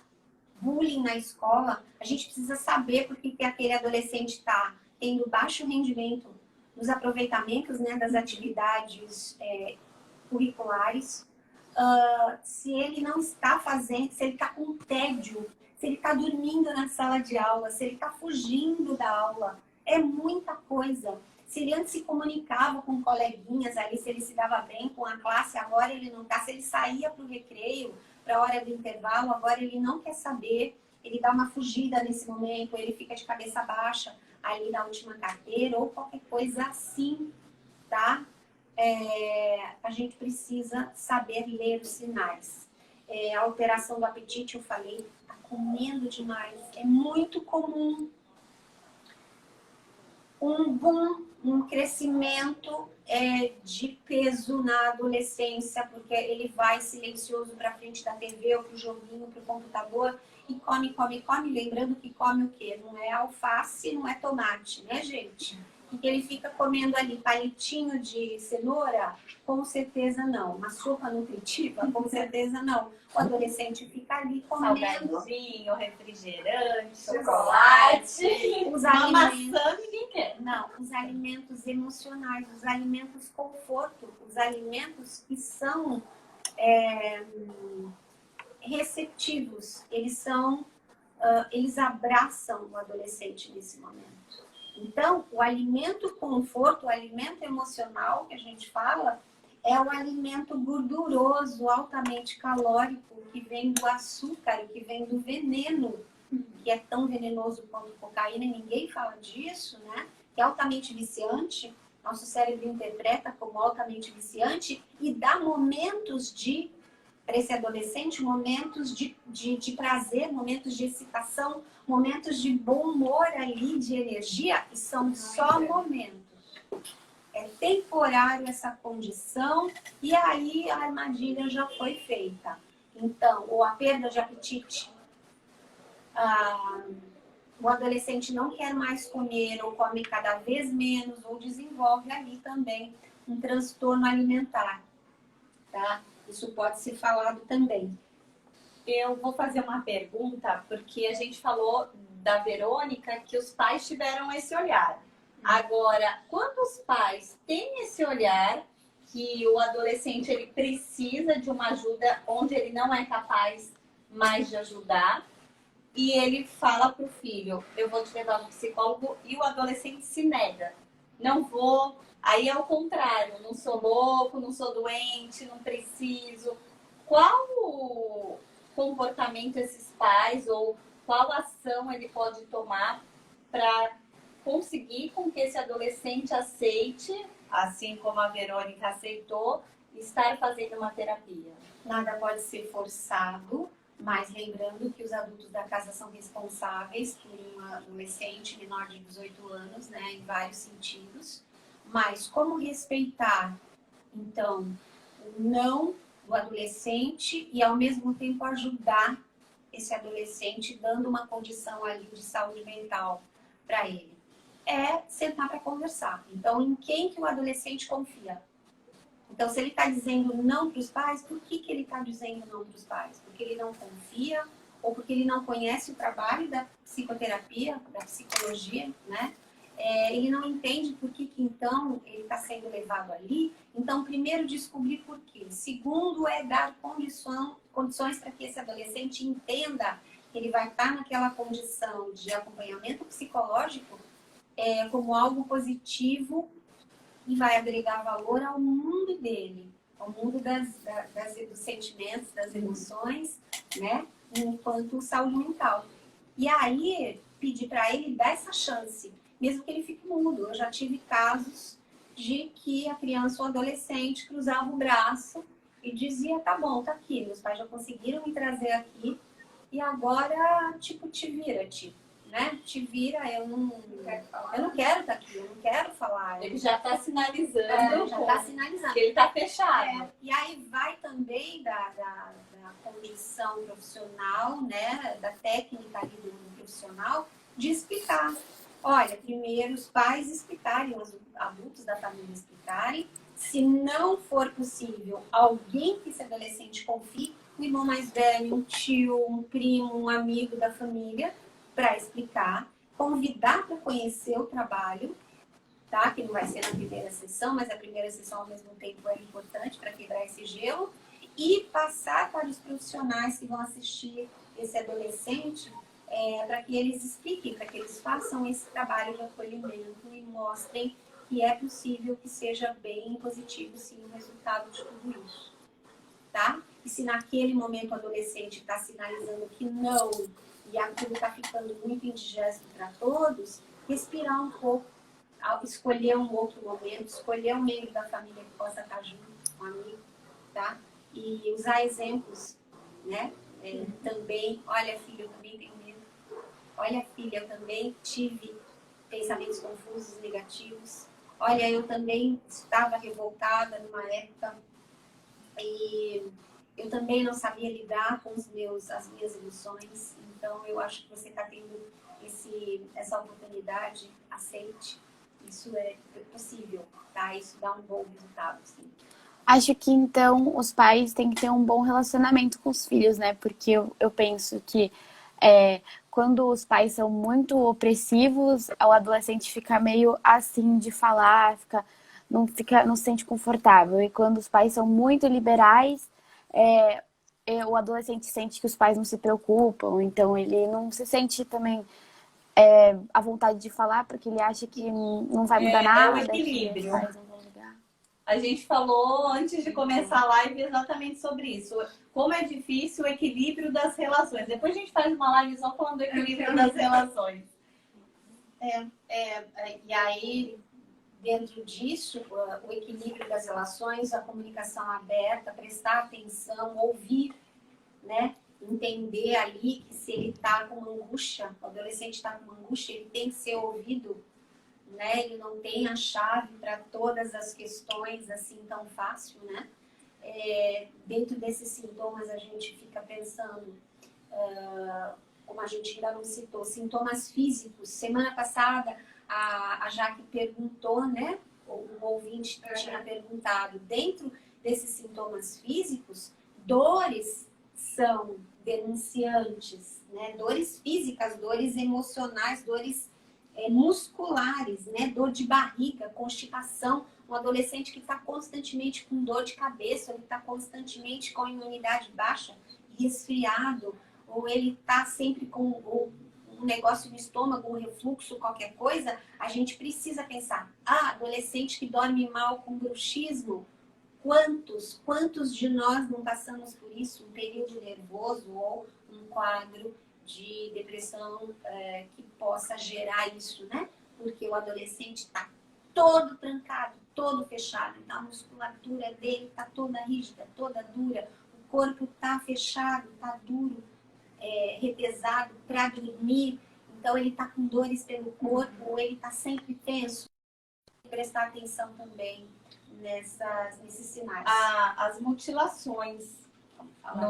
bullying na escola. A gente precisa saber por que aquele adolescente está tendo baixo rendimento nos aproveitamentos, né, das atividades curriculares, se ele não está fazendo, se ele está com tédio, se ele está dormindo na sala de aula, se ele está fugindo da aula, é muita coisa. Se ele antes se comunicava com coleguinhas ali, se ele se dava bem com a classe, agora ele não está. Se ele saía para o recreio, para a hora do intervalo, agora ele não quer saber, ele dá uma fugida nesse momento, ele fica de cabeça baixa ali na última carteira, ou qualquer coisa assim, tá? A gente precisa saber ler os sinais. A alteração do apetite, eu falei, tá comendo demais. É muito comum um crescimento de peso na adolescência, porque ele vai silencioso para frente da TV ou para o joguinho, para o computador e come. Lembrando que come o quê? Não é alface, não é tomate, né, gente? Que ele fica comendo ali palitinho de cenoura? Com certeza não. Uma sopa nutritiva? Com certeza não. O adolescente fica ali comendo salgadinho, refrigerante, chocolate. Os uma alimentos, maçã ninguém quer. não, os alimentos emocionais, os alimentos conforto, os alimentos que são receptivos. Eles abraçam o adolescente nesse momento. Então, o alimento conforto, o alimento emocional que a gente fala, é o alimento gorduroso, altamente calórico, que vem do açúcar, que vem do veneno, que é tão venenoso quanto cocaína, e ninguém fala disso, né? Que é altamente viciante, nosso cérebro interpreta como altamente viciante e dá momentos para esse adolescente, momentos de prazer, momentos de excitação, momentos de bom humor ali, de energia, e são só momentos. É temporário essa condição, e aí a armadilha já foi feita. Então, ou a perda de apetite, o adolescente não quer mais comer, ou come cada vez menos, ou desenvolve ali também um transtorno alimentar, tá? Isso pode ser falado também. Eu vou fazer uma pergunta, porque a gente falou da Verônica que os pais tiveram esse olhar. Agora, quando os pais têm esse olhar que o adolescente ele precisa de uma ajuda onde ele não é capaz mais de ajudar, e ele fala para o filho, eu vou te levar no psicólogo, e o adolescente se nega. Não vou. Aí é o contrário, não sou louco, não sou doente, não preciso. Qual comportamento esses pais ou qual ação ele pode tomar para conseguir com que esse adolescente aceite, assim como a Verônica aceitou, estar fazendo uma terapia? Nada pode ser forçado, mas lembrando que os adultos da casa são responsáveis por um adolescente menor de 18 anos, né, em vários sentidos. Mas como respeitar, então, o não do adolescente e, ao mesmo tempo, ajudar esse adolescente, dando uma condição ali de saúde mental para ele? É sentar para conversar. Então, em quem que o adolescente confia? Então, se ele está dizendo não para os pais, por que ele está dizendo não para os pais? Porque ele não confia ou porque ele não conhece o trabalho da psicoterapia, da psicologia, né? Ele não entende por que então ele está sendo levado ali. Então, primeiro, descobrir por quê. Segundo, é dar condições para que esse adolescente entenda que ele vai estar naquela condição de acompanhamento psicológico como algo positivo e vai agregar valor ao mundo dele, ao mundo dos sentimentos, das emoções, né? Enquanto saúde mental. E aí, pedir para ele dar essa chance, mesmo que ele fique mudo. Eu já tive casos de que a criança ou adolescente cruzava o braço e dizia, tá bom, tá aqui, meus pais já conseguiram me trazer aqui e agora, tipo, te vira, tipo, né? Te vira, eu não quero estar aqui, eu não quero falar. Ele já está sinalizando. Já está sinalizando. Que ele está fechado. E aí vai também da condição profissional, né? Da técnica ali do profissional, de explicar. Olha, primeiro os pais explicarem, os adultos da família explicarem. Se não for possível, alguém que esse adolescente confie, um irmão mais velho, um tio, um primo, um amigo da família, para explicar, convidar para conhecer o trabalho, tá? Que não vai ser na primeira sessão, mas a primeira sessão ao mesmo tempo é importante para quebrar esse gelo, e passar para os profissionais que vão assistir esse adolescente para que eles expliquem, para que eles façam esse trabalho de acolhimento e mostrem que é possível que seja bem positivo, sim, o resultado de tudo isso, tá? E se naquele momento o adolescente está sinalizando que não, e aquilo está ficando muito indigesto para todos, respirar um pouco, escolher um outro momento, escolher um membro da família que possa estar junto, um amigo, tá? E usar exemplos, né? Também, olha, filho, eu também tenho medo. Olha, filha, eu também tive pensamentos confusos, negativos. Olha, eu também estava revoltada numa época e eu também não sabia lidar com as minhas emoções. Então, eu acho que você está tendo essa oportunidade, aceite. Isso é possível, tá? Isso dá um bom resultado, sim. Acho que, então, os pais têm que ter um bom relacionamento com os filhos, né? Porque eu penso que quando os pais são muito opressivos, o adolescente fica meio assim de falar, não se sente confortável. E quando os pais são muito liberais, o adolescente sente que os pais não se preocupam, então ele não se sente também à vontade de falar, porque ele acha que não vai mudar nada. É o equilíbrio. Que os pais não vão ligar. A gente falou antes de começar a live exatamente sobre isso. Como é difícil o equilíbrio das relações. Depois a gente faz uma live só falando do equilíbrio das relações. E aí, dentro disso, o equilíbrio das relações, a comunicação aberta, prestar atenção, ouvir, né? Entender ali que se ele está com uma angústia, o adolescente está com uma angústia, ele tem que ser ouvido, né? Ele não tem a chave para todas as questões assim tão fácil, né? Dentro desses sintomas a gente fica pensando, como a gente ainda não citou, sintomas físicos. Semana passada a Jaque perguntou, né? O ouvinte tinha perguntado, dentro desses sintomas físicos, dores são denunciantes, né? Dores físicas, dores emocionais, dores musculares, né? Dor de barriga, constipação. Um adolescente que está constantemente com dor de cabeça, ele está constantemente com imunidade baixa, resfriado, ou ele está sempre com um negócio no estômago, um refluxo, qualquer coisa, a gente precisa pensar, adolescente que dorme mal com bruxismo, quantos de nós não passamos por isso, um período nervoso ou um quadro de depressão que possa gerar isso, né? Porque o adolescente está todo trancado, todo fechado, então a musculatura dele está toda rígida, toda dura, o corpo está fechado, está duro, retesado para dormir, então ele está com dores pelo corpo, ou ele está sempre tenso. Prestar atenção também nesses sinais. As mutilações.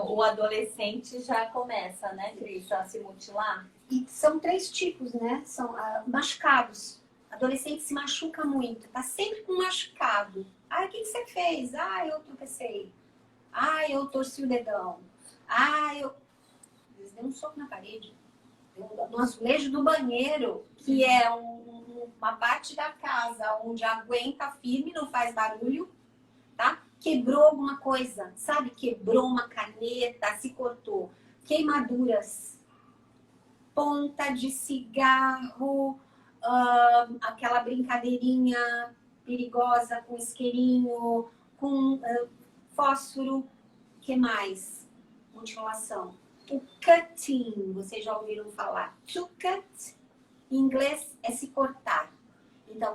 O adolescente já começa, né, Cris, a se mutilar? E são 3 tipos, né? São machucados. Adolescente se machuca muito, tá sempre com machucado. Ah, o que você fez? Ah, eu tropecei. Ah, eu torci o dedão. Ah, eu... Eles deu um soco na parede. No azulejo do banheiro, que é uma parte da casa onde aguenta firme, não faz barulho, tá? Quebrou alguma coisa, sabe? Quebrou uma caneta, se cortou. Queimaduras. Ponta de cigarro, aquela brincadeirinha perigosa com isqueirinho, com fósforo. Que mais? Mutilação. O cutting, vocês já ouviram falar? To cut, em inglês, é se cortar. Então,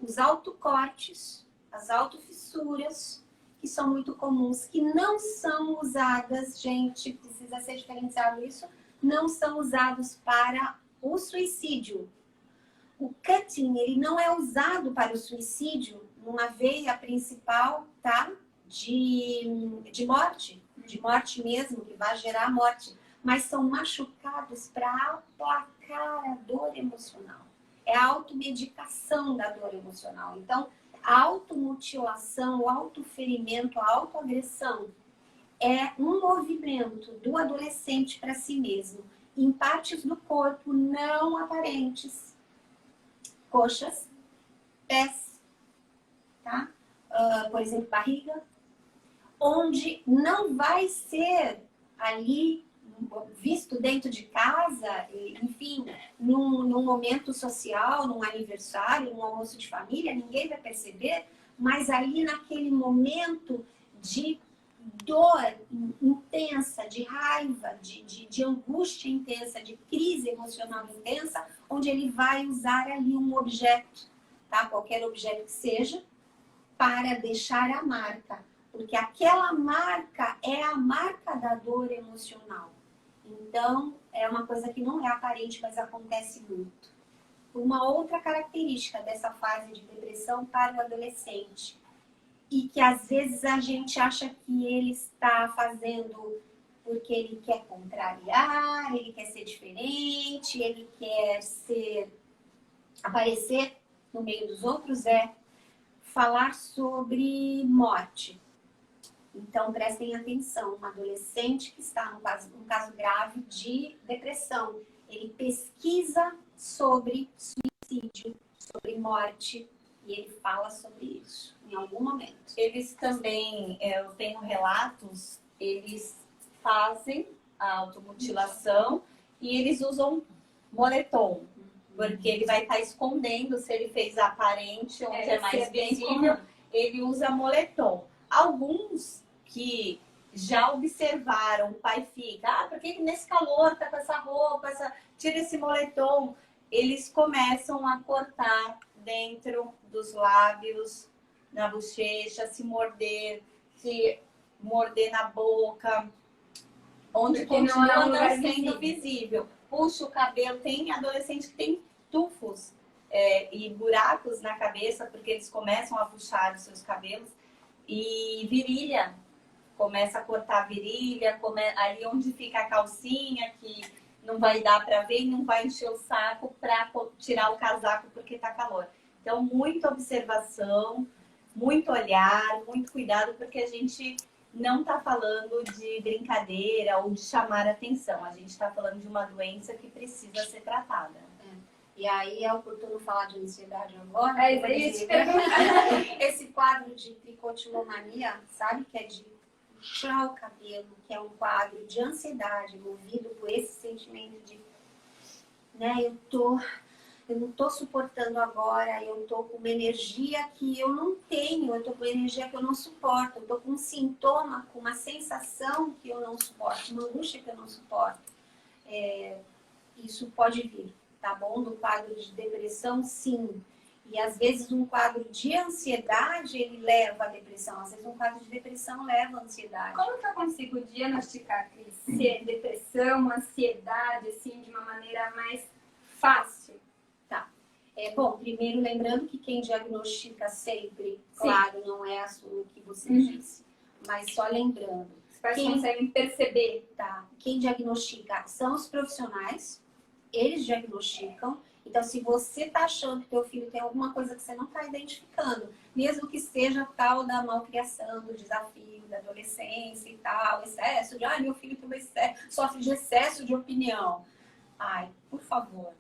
os autocortes, as autofissuras, que são muito comuns, que não são usadas, gente, precisa ser diferenciado isso, não são usados para o suicídio. O cutting, ele não é usado para o suicídio numa veia principal, tá? De morte mesmo, que vai gerar morte. Mas são machucados para aplacar a dor emocional. É a automedicação da dor emocional. Então, a automutilação, o autoferimento, a autoagressão é um movimento do adolescente para si mesmo, em partes do corpo não aparentes. Coxas, pés, tá? Por exemplo, barriga, onde não vai ser ali visto dentro de casa, enfim, num momento social, num aniversário, num almoço de família, ninguém vai perceber, mas ali naquele momento de dor intensa, de raiva, de angústia intensa, de crise emocional intensa, onde ele vai usar ali um objeto, tá? Qualquer objeto que seja, para deixar a marca. Porque aquela marca é a marca da dor emocional. Então, é uma coisa que não é aparente, mas acontece muito. Uma outra característica dessa fase de depressão para o adolescente, e que às vezes a gente acha que ele está fazendo porque ele quer contrariar, ele quer ser diferente, ele quer aparecer no meio dos outros, é falar sobre morte. Então, prestem atenção, um adolescente que está num caso grave de depressão, ele pesquisa sobre suicídio, sobre morte, e ele fala sobre isso em algum momento. Eles também, eu tenho relatos, eles fazem a automutilação e eles usam moletom, porque ele vai estar escondendo, se ele fez aparente, onde é mais visível, ele usa moletom. Alguns que já observaram, o pai fica, porque nesse calor tá com essa roupa, tira esse moletom, eles começam a cortar dentro dos lábios, na bochecha, se morder na boca, onde continua não sendo visível. Puxa o cabelo, tem adolescente que tem tufos e buracos na cabeça, porque eles começam a puxar os seus cabelos, e virilha, começa a cortar a virilha, ali onde fica a calcinha, que não vai dar para ver e não vai encher o saco para tirar o casaco porque tá calor. Então, muita observação, muito olhar, muito cuidado, porque a gente não está falando de brincadeira ou de chamar atenção. A gente está falando de uma doença que precisa ser tratada. E aí é oportuno falar de ansiedade agora. Esse quadro de tricotilomania, sabe que é de puxar o cabelo, que é um quadro de ansiedade movido por esse sentimento de, né, eu eu não estou suportando agora, eu estou com uma energia que eu não tenho, eu estou com uma energia que eu não suporto, eu estou com um sintoma, com uma sensação que eu não suporto, uma angústia que eu não suporto. Isso pode vir, tá bom? Do quadro de depressão, sim. E às vezes um quadro de ansiedade, ele leva à depressão. Às vezes um quadro de depressão leva à ansiedade. Como que eu consigo diagnosticar, Cris, se é depressão, ansiedade, assim, de uma maneira mais fácil? Bom, primeiro lembrando que quem diagnostica sempre, Sim. claro, não é o que você disse. Mas só lembrando. Os pais conseguem perceber. Tá? Quem diagnostica são os profissionais, eles diagnosticam. Então, se você está achando que teu filho tem alguma coisa que você não está identificando, mesmo que seja tal da malcriação, do desafio, da adolescência e tal, excesso de, meu filho sofre de excesso de opinião. Por favor,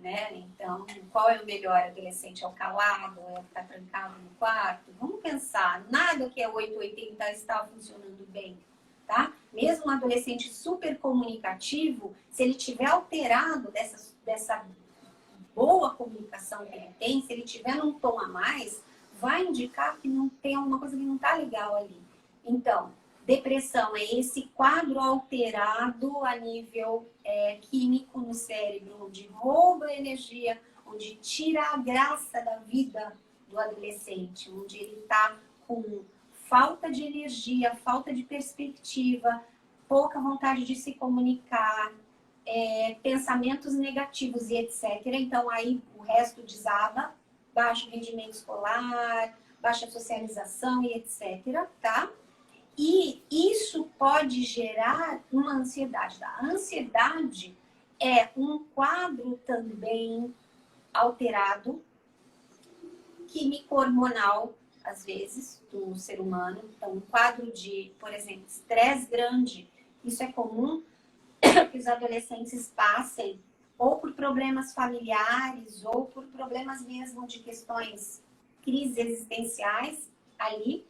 né? Então, qual é o melhor adolescente? É o calado? É o que está trancado no quarto? Vamos pensar, nada que é 880 está funcionando bem, tá? Mesmo um adolescente super comunicativo, se ele tiver alterado dessa boa comunicação que ele tem, se ele tiver num tom a mais, vai indicar que não tem alguma coisa que não está legal ali. Então, depressão é esse quadro alterado a nível químico no cérebro, onde rouba a energia, onde tira a graça da vida do adolescente, onde ele está com falta de energia, falta de perspectiva, pouca vontade de se comunicar, pensamentos negativos e etc. Então, aí o resto desaba, baixo rendimento escolar, baixa socialização e etc. Tá? E isso pode gerar uma ansiedade. A ansiedade é um quadro também alterado, químico-hormonal, às vezes, do ser humano. Então, um quadro de, por exemplo, estresse grande, isso é comum que os adolescentes passem ou por problemas familiares ou por problemas mesmo de questões, crises existenciais ali,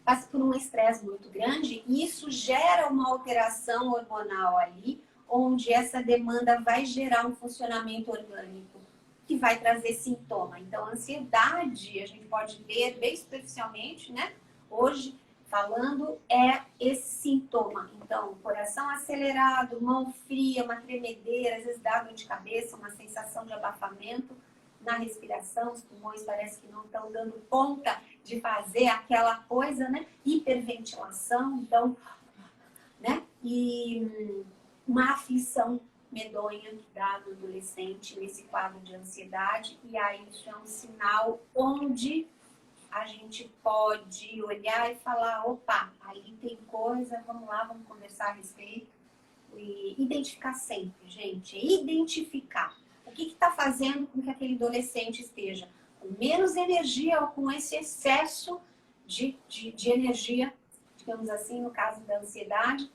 passa por um estresse muito grande e isso gera uma alteração hormonal ali, onde essa demanda vai gerar um funcionamento orgânico que vai trazer sintoma. Então, a ansiedade, a gente pode ver bem superficialmente, né? Hoje, falando, é esse sintoma. Então, coração acelerado, mão fria, uma tremedeira, às vezes dá dor de cabeça, uma sensação de abafamento na respiração, os pulmões parece que não estão dando conta de fazer aquela coisa, né? Hiperventilação, então, né? E uma aflição medonha que dá no adolescente nesse quadro de ansiedade, e aí isso é um sinal onde a gente pode olhar e falar, opa, ali tem coisa, vamos lá, vamos conversar a respeito. E identificar sempre, gente, identificar. O que está fazendo com que aquele adolescente esteja com menos energia ou com esse excesso de energia, digamos assim, no caso da ansiedade.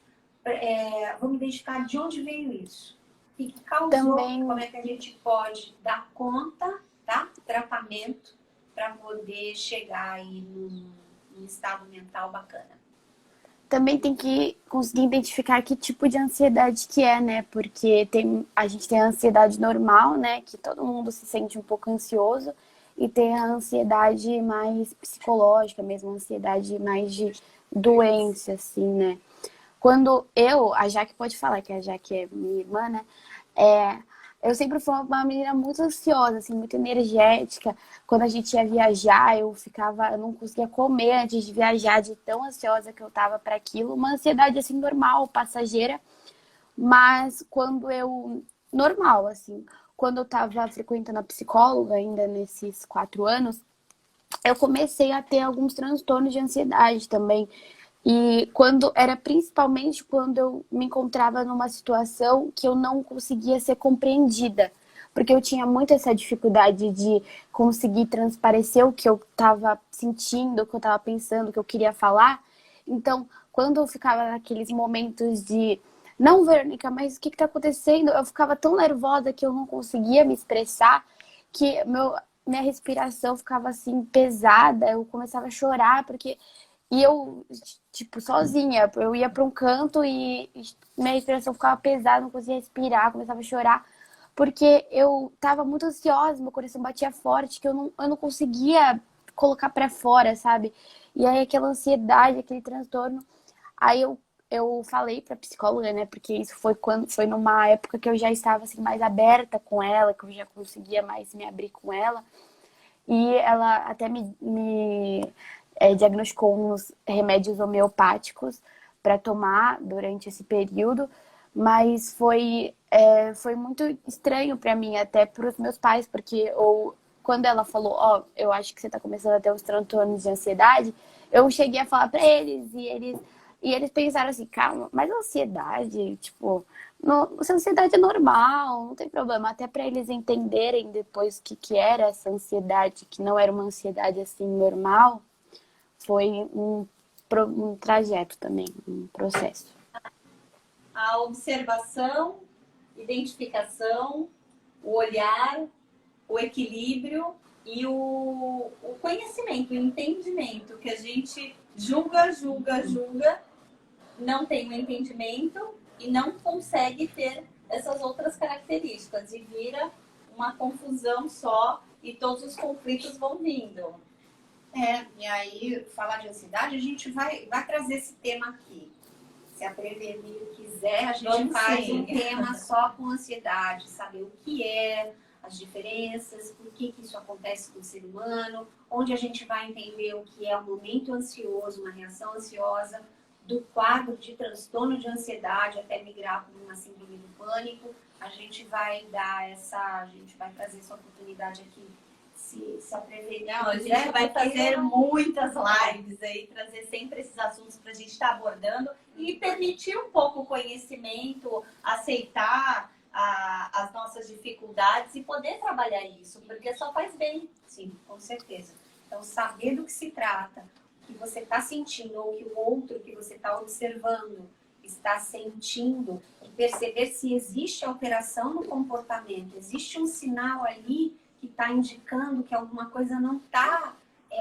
Vamos identificar de onde veio isso. O que causou, Também... como é que a gente pode dar conta, tá? Tratamento, para poder chegar aí num estado mental bacana. Também tem que conseguir identificar que tipo de ansiedade que é, né? Porque a gente tem a ansiedade normal, né? Que todo mundo se sente um pouco ansioso. E tem a ansiedade mais psicológica mesmo, a ansiedade mais de doença, assim, né? Quando a Jaque pode falar, que a Jaque é minha irmã, né? Eu sempre fui uma menina muito ansiosa, assim, muito energética. Quando a gente ia viajar, eu não conseguia comer antes de viajar, de tão ansiosa que eu tava para aquilo. Uma ansiedade, assim, normal, passageira. Mas normal, assim, quando eu tava frequentando a psicóloga ainda nesses 4 anos, eu comecei a ter alguns transtornos de ansiedade também. E principalmente quando eu me encontrava numa situação que eu não conseguia ser compreendida. Porque eu tinha muito essa dificuldade de conseguir transparecer o que eu estava sentindo, o que eu estava pensando, o que eu queria falar. Então, quando eu ficava naqueles momentos de... Não, Verônica, mas o que está acontecendo? Eu ficava tão nervosa que eu não conseguia me expressar, que minha respiração ficava assim pesada, eu começava a chorar, porque... E eu, tipo, sozinha, eu ia para um canto e minha respiração ficava pesada, não conseguia respirar, começava a chorar. porque eu tava muito ansiosa, meu coração batia forte, que eu não conseguia colocar pra fora, sabe? E aí aquela ansiedade, aquele transtorno. Aí eu falei pra psicóloga, né? Porque isso foi quando foi numa época que eu já estava assim mais aberta com ela, que eu já conseguia mais me abrir com ela. E ela até me diagnosticou uns remédios homeopáticos para tomar durante esse período, mas foi muito estranho para mim, até para os meus pais, porque quando ela falou, ó, eu acho que você tá começando a ter uns transtornos de ansiedade, eu cheguei a falar para eles e eles pensaram assim, calma, mas ansiedade, tipo, não, essa ansiedade é normal, não tem problema. Até para eles entenderem depois o que era essa ansiedade, que não era uma ansiedade assim normal, foi um trajeto também, um processo. A observação, identificação, o olhar, o equilíbrio e o conhecimento, o entendimento, que a gente julga, não tem o entendimento e não consegue ter essas outras características e vira uma confusão só e todos os conflitos vão vindo. E aí, falar de ansiedade, a gente vai trazer esse tema aqui. Se a Prevenir quiser, a gente faz um tema só com ansiedade, saber o que é, as diferenças, por que isso acontece com o ser humano, onde a gente vai entender o que é um momento ansioso, uma reação ansiosa, do quadro de transtorno de ansiedade até migrar para uma síndrome do pânico. A gente vai trazer essa oportunidade aqui. Se a Prevenir Não, a gente vai fazer muitas lives aí, trazer sempre esses assuntos para a gente estar abordando e permitir um pouco o conhecimento, aceitar as nossas dificuldades e poder trabalhar isso, porque só faz bem. Sim, com certeza. Então, saber do que se trata, o que você está sentindo ou que o outro que você está observando está sentindo e perceber se existe alteração no comportamento, existe um sinal ali que está indicando que alguma coisa não está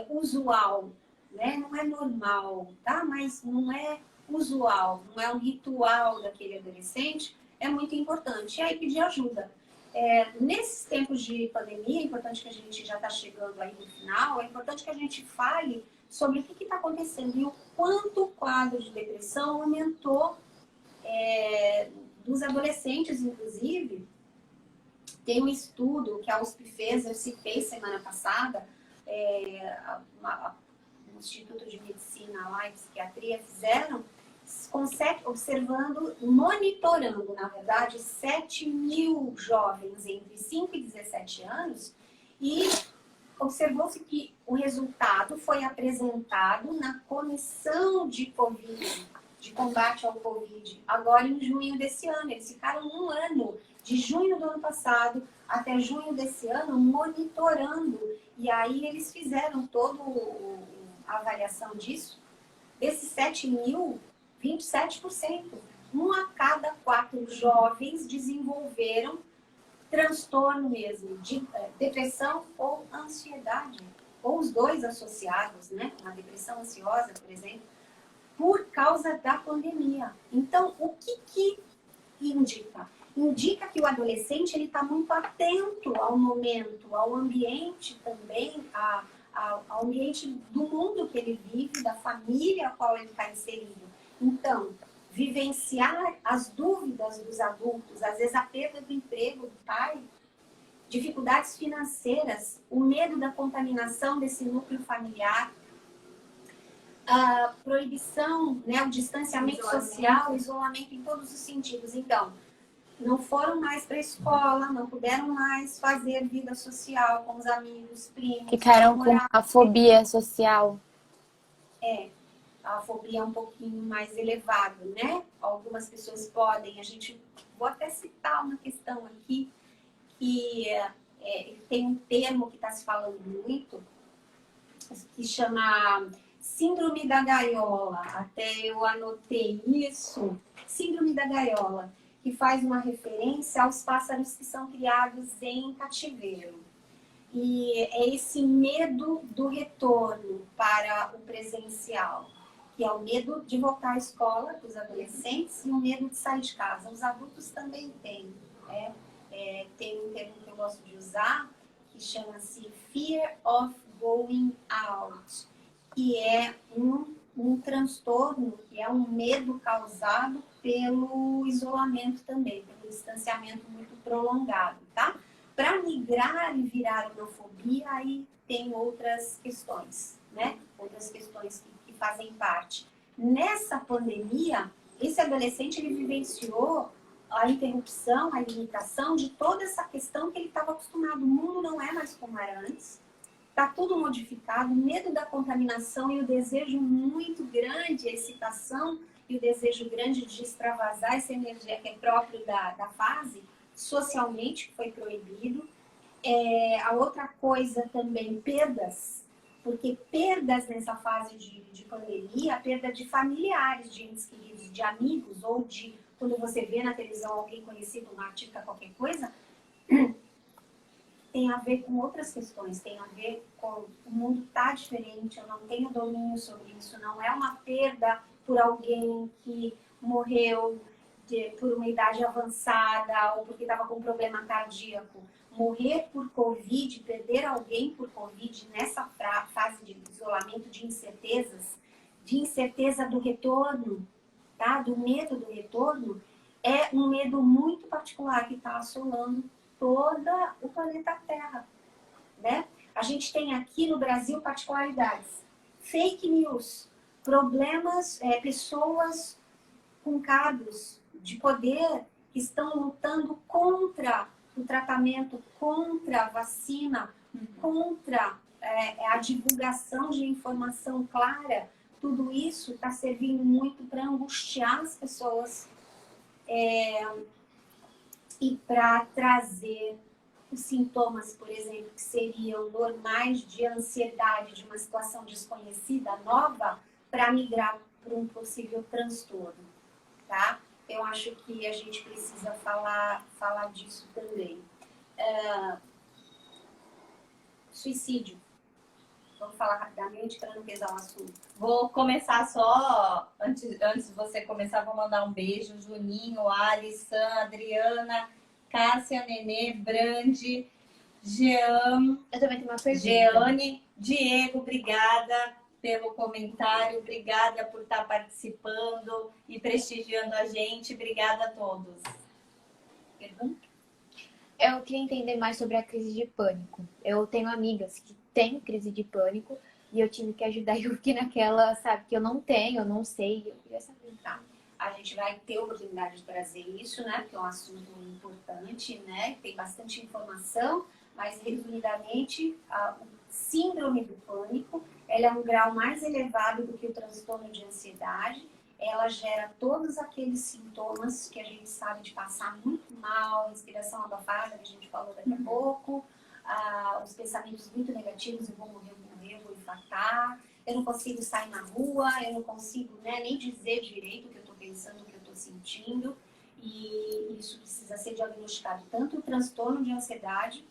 usual, né? Não é normal, tá? Mas não é usual, não é um ritual daquele adolescente, é muito importante. E aí pedir ajuda. Nesses tempos de pandemia, é importante que a gente já está chegando aí no final, é importante que a gente fale sobre o que está acontecendo e o quanto o quadro de depressão aumentou dos adolescentes, inclusive. Tem um estudo que a USP fez, eu citei semana passada, o Instituto de Medicina lá e Psiquiatria fizeram, observando, monitorando, na verdade, 7.000 jovens entre 5 e 17 anos e observou-se que o resultado foi apresentado na comissão de Covid, de combate ao Covid, agora em junho desse ano. Eles ficaram um ano, de junho do ano passado até junho desse ano, monitorando. E aí eles fizeram toda a avaliação disso. Desses 7.000, 27%. 1 a cada 4 jovens desenvolveram transtorno mesmo, de depressão ou ansiedade, ou os dois associados, né? A depressão ansiosa, por exemplo, por causa da pandemia. Então, o que indica? Indica que o adolescente ele está muito atento ao momento, ao ambiente também, ao ambiente do mundo que ele vive, da família a qual ele está inserido. Então, vivenciar as dúvidas dos adultos, às vezes a perda do emprego do pai, dificuldades financeiras, o medo da contaminação desse núcleo familiar, a proibição, né, o distanciamento social, o isolamento em todos os sentidos. Então, não foram mais para a escola, não puderam mais fazer vida social com os amigos, primos. Ficaram com a fobia social. A fobia é um pouquinho mais elevada, né? Algumas pessoas podem, vou até citar uma questão aqui, que tem um termo que está se falando muito, que chama síndrome da gaiola. Até eu anotei isso, síndrome da gaiola, que faz uma referência aos pássaros que são criados em cativeiro. E é esse medo do retorno para o presencial, que é o medo de voltar à escola dos adolescentes e o medo de sair de casa. Os adultos também têm, tem gosto de usar, que chama-se Fear of Going Out, que é um transtorno, que é um medo causado pelo isolamento também, pelo distanciamento muito prolongado, tá? Para migrar e virar uma fobia, aí tem outras questões, né? Outras questões que fazem parte. Nessa pandemia, esse adolescente, ele vivenciou a interrupção, a limitação de toda essa questão que ele estava acostumado. O mundo não é mais como era antes. Está tudo modificado, o medo da contaminação e o desejo muito grande, a excitação e o desejo grande de extravasar essa energia que é próprio da fase, socialmente, que foi proibido. A outra coisa também, perdas, porque perdas nessa fase de pandemia, a perda de familiares, de entes queridos, de amigos, ou de, quando você vê na televisão alguém conhecido, um artista, qualquer coisa, tem a ver com outras questões, tem a ver com o mundo tá diferente, eu não tenho domínio sobre isso, não é uma perda por alguém que morreu por uma idade avançada ou porque estava com um problema cardíaco. Morrer por Covid, perder alguém por Covid nessa fase de isolamento, de incerteza do retorno, tá? Do medo do retorno, é um medo muito particular que está assolando todo o planeta Terra, né? A gente tem aqui no Brasil particularidades, fake news, problemas, pessoas com cargos de poder que estão lutando contra o tratamento, contra a vacina, contra a divulgação de informação clara. Tudo isso está servindo muito para angustiar as pessoas e para trazer os sintomas, por exemplo, que seriam normais de ansiedade, de uma situação desconhecida, nova, para migrar para um possível transtorno, tá? Eu acho que a gente precisa falar disso também. Suicídio. Vamos falar rapidamente para não pesar o assunto. Vou começar só, antes de você começar, vou mandar um beijo. Juninho, Alisson, Adriana, Cássia, Nenê, Brandi, Jean. Eu também tenho uma pergunta. Jeane, Diego, obrigada pelo comentário, obrigada por estar participando e prestigiando a gente. Obrigada a todos. Pergunta? Eu queria entender mais sobre a crise de pânico. Eu tenho amigas que têm crise de pânico e eu tive que ajudar eu fiquei naquela, sabe, que eu não tenho, eu não sei, eu queria saber. Tá. A gente vai ter a oportunidade de trazer isso, né? Porque é um assunto importante, né? Tem bastante informação, mas resumidamente, o síndrome do pânico, ela é um grau mais elevado do que o transtorno de ansiedade. Ela gera todos aqueles sintomas que a gente sabe de passar muito mal, respiração abafada, que a gente falou daqui a pouco, os pensamentos muito negativos, eu vou morrer, eu vou infartar, eu não consigo sair na rua, eu não consigo, né, nem dizer direito o que eu estou pensando, o que eu estou sentindo, e isso precisa ser diagnosticado tanto o transtorno de ansiedade,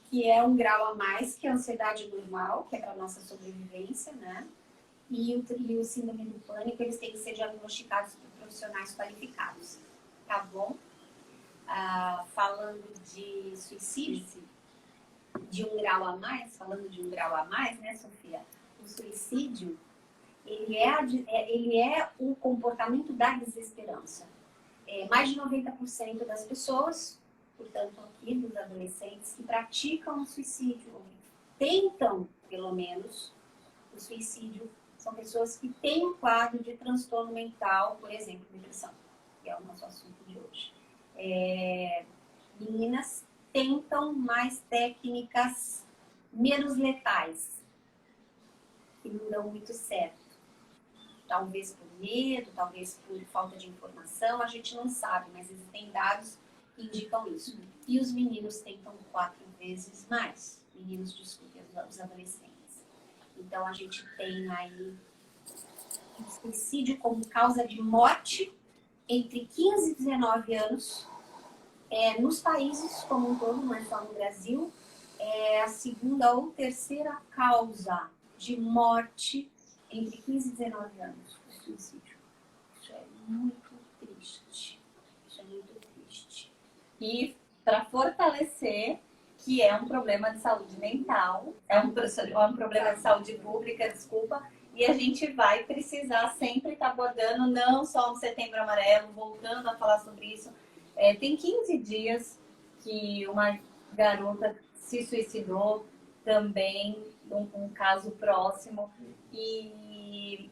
que é um grau a mais que a ansiedade normal, que é para a nossa sobrevivência, né? E o síndrome do pânico, eles têm que ser diagnosticados por profissionais qualificados, tá bom? Falando de suicídio, de um grau a mais, falando de um grau a mais, né, Sofia? O suicídio, ele é o comportamento da desesperança. Mais de 90% das pessoas, portanto aqui dos adolescentes, que praticam o suicídio, ou que tentam, pelo menos, o suicídio, são pessoas que têm um quadro de transtorno mental, por exemplo, depressão, que é o nosso assunto de hoje. Meninas tentam mais técnicas menos letais, que não dão muito certo. Talvez por medo, talvez por falta de informação, a gente não sabe, mas existem dados que indicam isso. E os meninos tentam 4 vezes mais. Meninos, desculpe, os adolescentes. Então, a gente tem aí o suicídio como causa de morte entre 15 e 19 anos. Nos países como um todo, não é só no Brasil, é a segunda ou terceira causa de morte entre 15 e 19 anos, o suicídio. Isso é muito triste. Isso é muito triste. E para fortalecer, que é um problema de saúde mental, é um problema de saúde pública, desculpa, e a gente vai precisar sempre estar abordando, não só no Setembro Amarelo, voltando a falar sobre isso. Tem 15 dias que uma garota se suicidou também, um caso próximo, e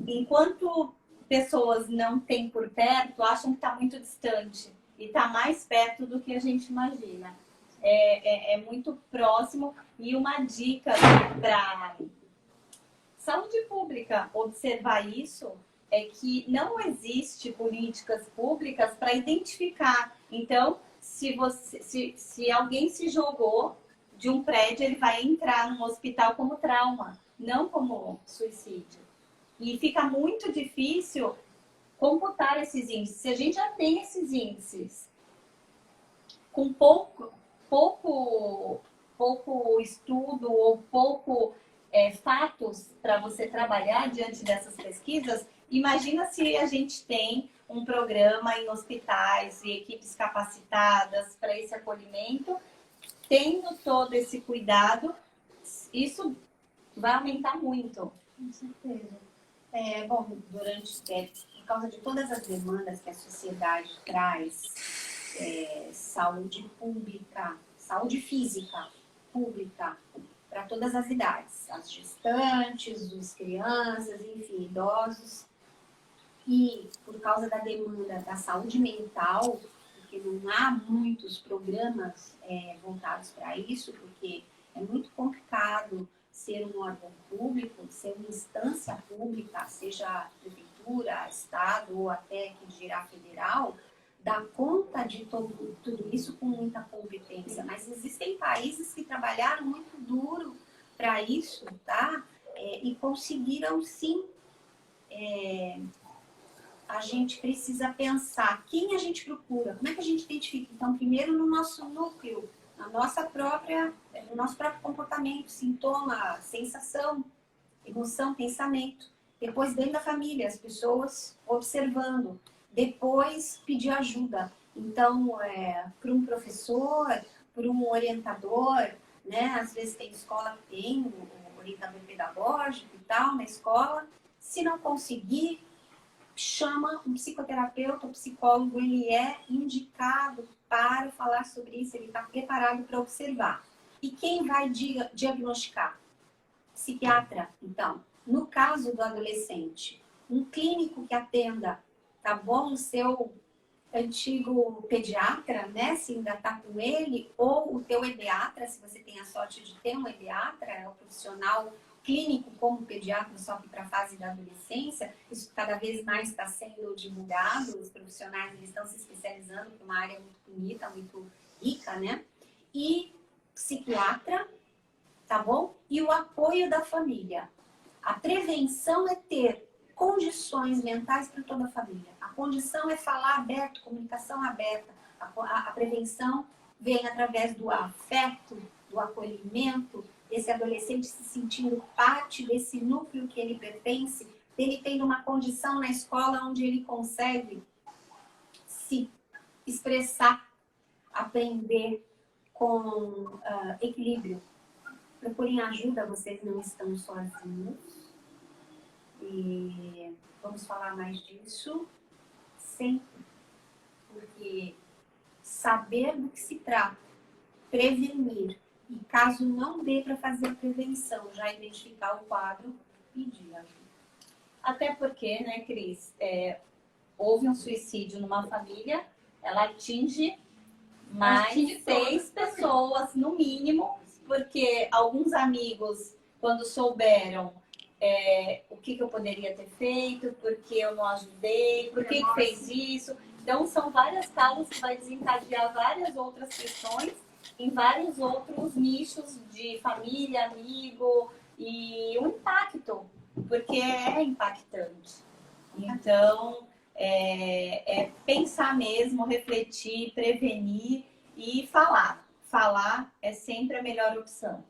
enquanto pessoas não têm por perto, acham que está muito distante, e está mais perto do que a gente imagina. É muito próximo, e uma dica para saúde pública observar isso é que não existe políticas públicas para identificar. Então, se alguém se jogou de um prédio, ele vai entrar no hospital como trauma, não como suicídio. E fica muito difícil computar esses índices. Se a gente já tem esses índices com pouco estudo ou pouco fatos para você trabalhar diante dessas pesquisas, imagina se a gente tem um programa em hospitais e equipes capacitadas para esse acolhimento, tendo todo esse cuidado, isso vai aumentar muito. Com certeza. Bom, por causa de todas as demandas que a sociedade traz, saúde pública, saúde física pública, para todas as idades, as gestantes, as crianças, enfim, idosos. E por causa da demanda da saúde mental, porque não há muitos programas voltados para isso, porque é muito complicado ser um órgão público, ser uma instância pública, seja prefeitura, estado ou até que dirá federal, dar conta de tudo isso com muita competência. Mas existem países que trabalharam muito duro para isso, tá? E conseguiram sim. A gente precisa pensar quem a gente procura, como é que a gente identifica. Então, primeiro no nosso núcleo, no nosso próprio comportamento, sintoma, sensação, emoção, pensamento. Depois, dentro da família, as pessoas observando. Depois, pedir ajuda. Então, para um professor, para um orientador, né? Às vezes tem escola que tem um orientador pedagógico e tal na escola. Se não conseguir, chama um psicoterapeuta, um psicólogo, ele é indicado para falar sobre isso, ele está preparado para observar. E quem vai diagnosticar? Psiquiatra, então. No caso do adolescente, um clínico que atenda, tá bom? O seu antigo pediatra, né? Se ainda está com ele, ou o teu pediatra, se você tem a sorte de ter um pediatra, é o profissional clínico como pediatra, só que para a fase da adolescência, isso cada vez mais está sendo divulgado, os profissionais eles estão se especializando para uma área muito bonita, muito rica, né? E psiquiatra, tá bom? E o apoio da família. A prevenção é ter condições mentais para toda a família. A condição é falar aberto, comunicação aberta. A prevenção vem através do afeto, do acolhimento, esse adolescente se sentindo parte desse núcleo que ele pertence, ele tendo uma condição na escola onde ele consegue se expressar, aprender com equilíbrio. Procurem ajuda, vocês não estão sozinhos. E vamos falar mais disso sempre, porque saber do que se trata, prevenir, e caso não dê para fazer a prevenção, já identificar o quadro, pedir ajuda. Até porque, né, Cris, houve um suicídio numa família, ela atinge mais 6 pessoas, no mínimo, porque alguns amigos, quando souberam o que eu poderia ter feito, porque eu não ajudei, por que fez isso. Então, são várias causas que vai desencadear várias outras questões em vários outros nichos de família, amigo e o impacto, porque é impactante. Então, pensar mesmo, refletir, prevenir e falar. Falar é sempre a melhor opção.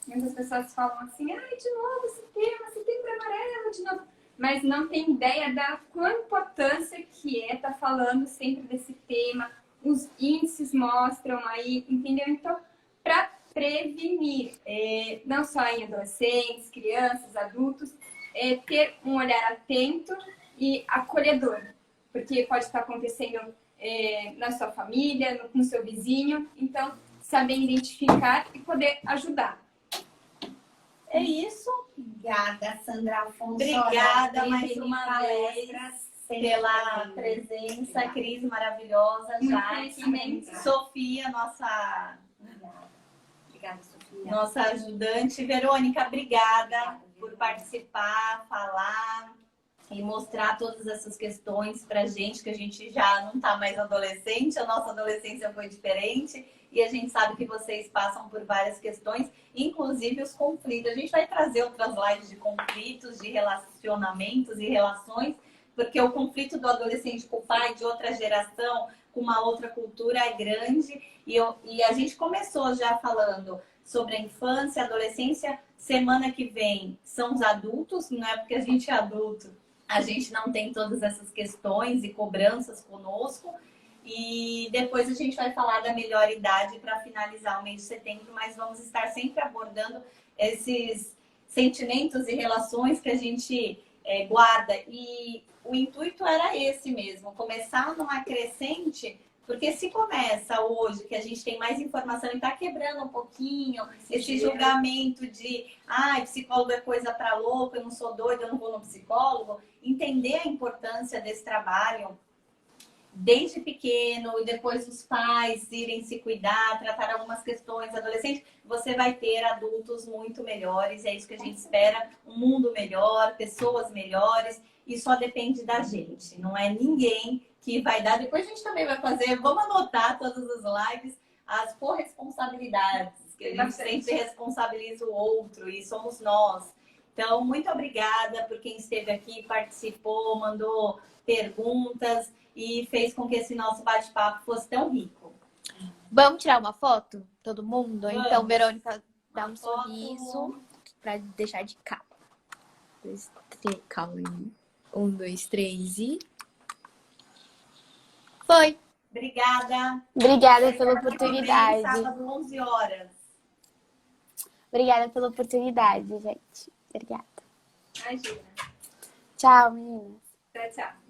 Muitas pessoas falam assim, ai, de novo esse tema, Setembro Amarelo, de novo. Mas não tem ideia da quão importância que é estar falando sempre desse tema, os índices mostram aí, entendeu? Então, para prevenir, não só em adolescentes, crianças, adultos, ter um olhar atento e acolhedor, porque pode estar acontecendo na sua família, com seu vizinho, então saber identificar e poder ajudar. É isso. Obrigada, Sandra Afonso. Obrigada Olha, mais bem-vinda uma em palestra, vez sempre pela bem. presença, Obrigada. Cris maravilhosa, Muito Jade, conhecimento. Sofia, nossa Obrigada, Sofia. nossa ajudante. Verônica, obrigada Obrigada, por Verônica. participar, falar e mostrar todas essas questões pra gente, que a gente já não tá mais adolescente, a nossa adolescência foi diferente e a gente sabe que vocês passam por várias questões, inclusive os conflitos. A gente vai trazer outras lives de conflitos, de relacionamentos e relações, porque o conflito do adolescente com o pai de outra geração, com uma outra cultura é grande. E a gente começou já falando sobre a infância, a adolescência. Semana que vem são os adultos, não é porque a gente é adulto, a gente não tem todas essas questões e cobranças conosco. E depois a gente vai falar da melhor idade para finalizar o mês de setembro, mas vamos estar sempre abordando esses sentimentos e relações que a gente guarda. E o intuito era esse mesmo, começar numa crescente, porque se começa hoje, que a gente tem mais informação e está quebrando um pouquinho esse julgamento de psicólogo é coisa para louco, eu não sou doida, eu não vou no psicólogo, entender a importância desse trabalho desde pequeno e depois os pais irem se cuidar, tratar algumas questões adolescentes, você vai ter adultos muito melhores, é isso que a gente espera, um mundo melhor, pessoas melhores, e só depende da gente, não é ninguém que vai dar. Depois a gente também vai fazer, vamos anotar todas as lives, as corresponsabilidades, que a gente sempre responsabiliza o outro e somos nós. Então, muito obrigada por quem esteve aqui, participou, mandou perguntas e fez com que esse nosso bate-papo fosse tão rico. Vamos tirar uma foto? Todo mundo? Vamos. Então, Verônica, dá Uma um foto. sorriso pra deixar de capa. Calma aí. 1, 2, 3 e... Foi! Obrigada. Obrigada pela Semana que vem, oportunidade. sábado, 11 horas. Obrigada pela oportunidade, gente. Obrigada. Imagina. Tchau, meninas. Tchau, tchau.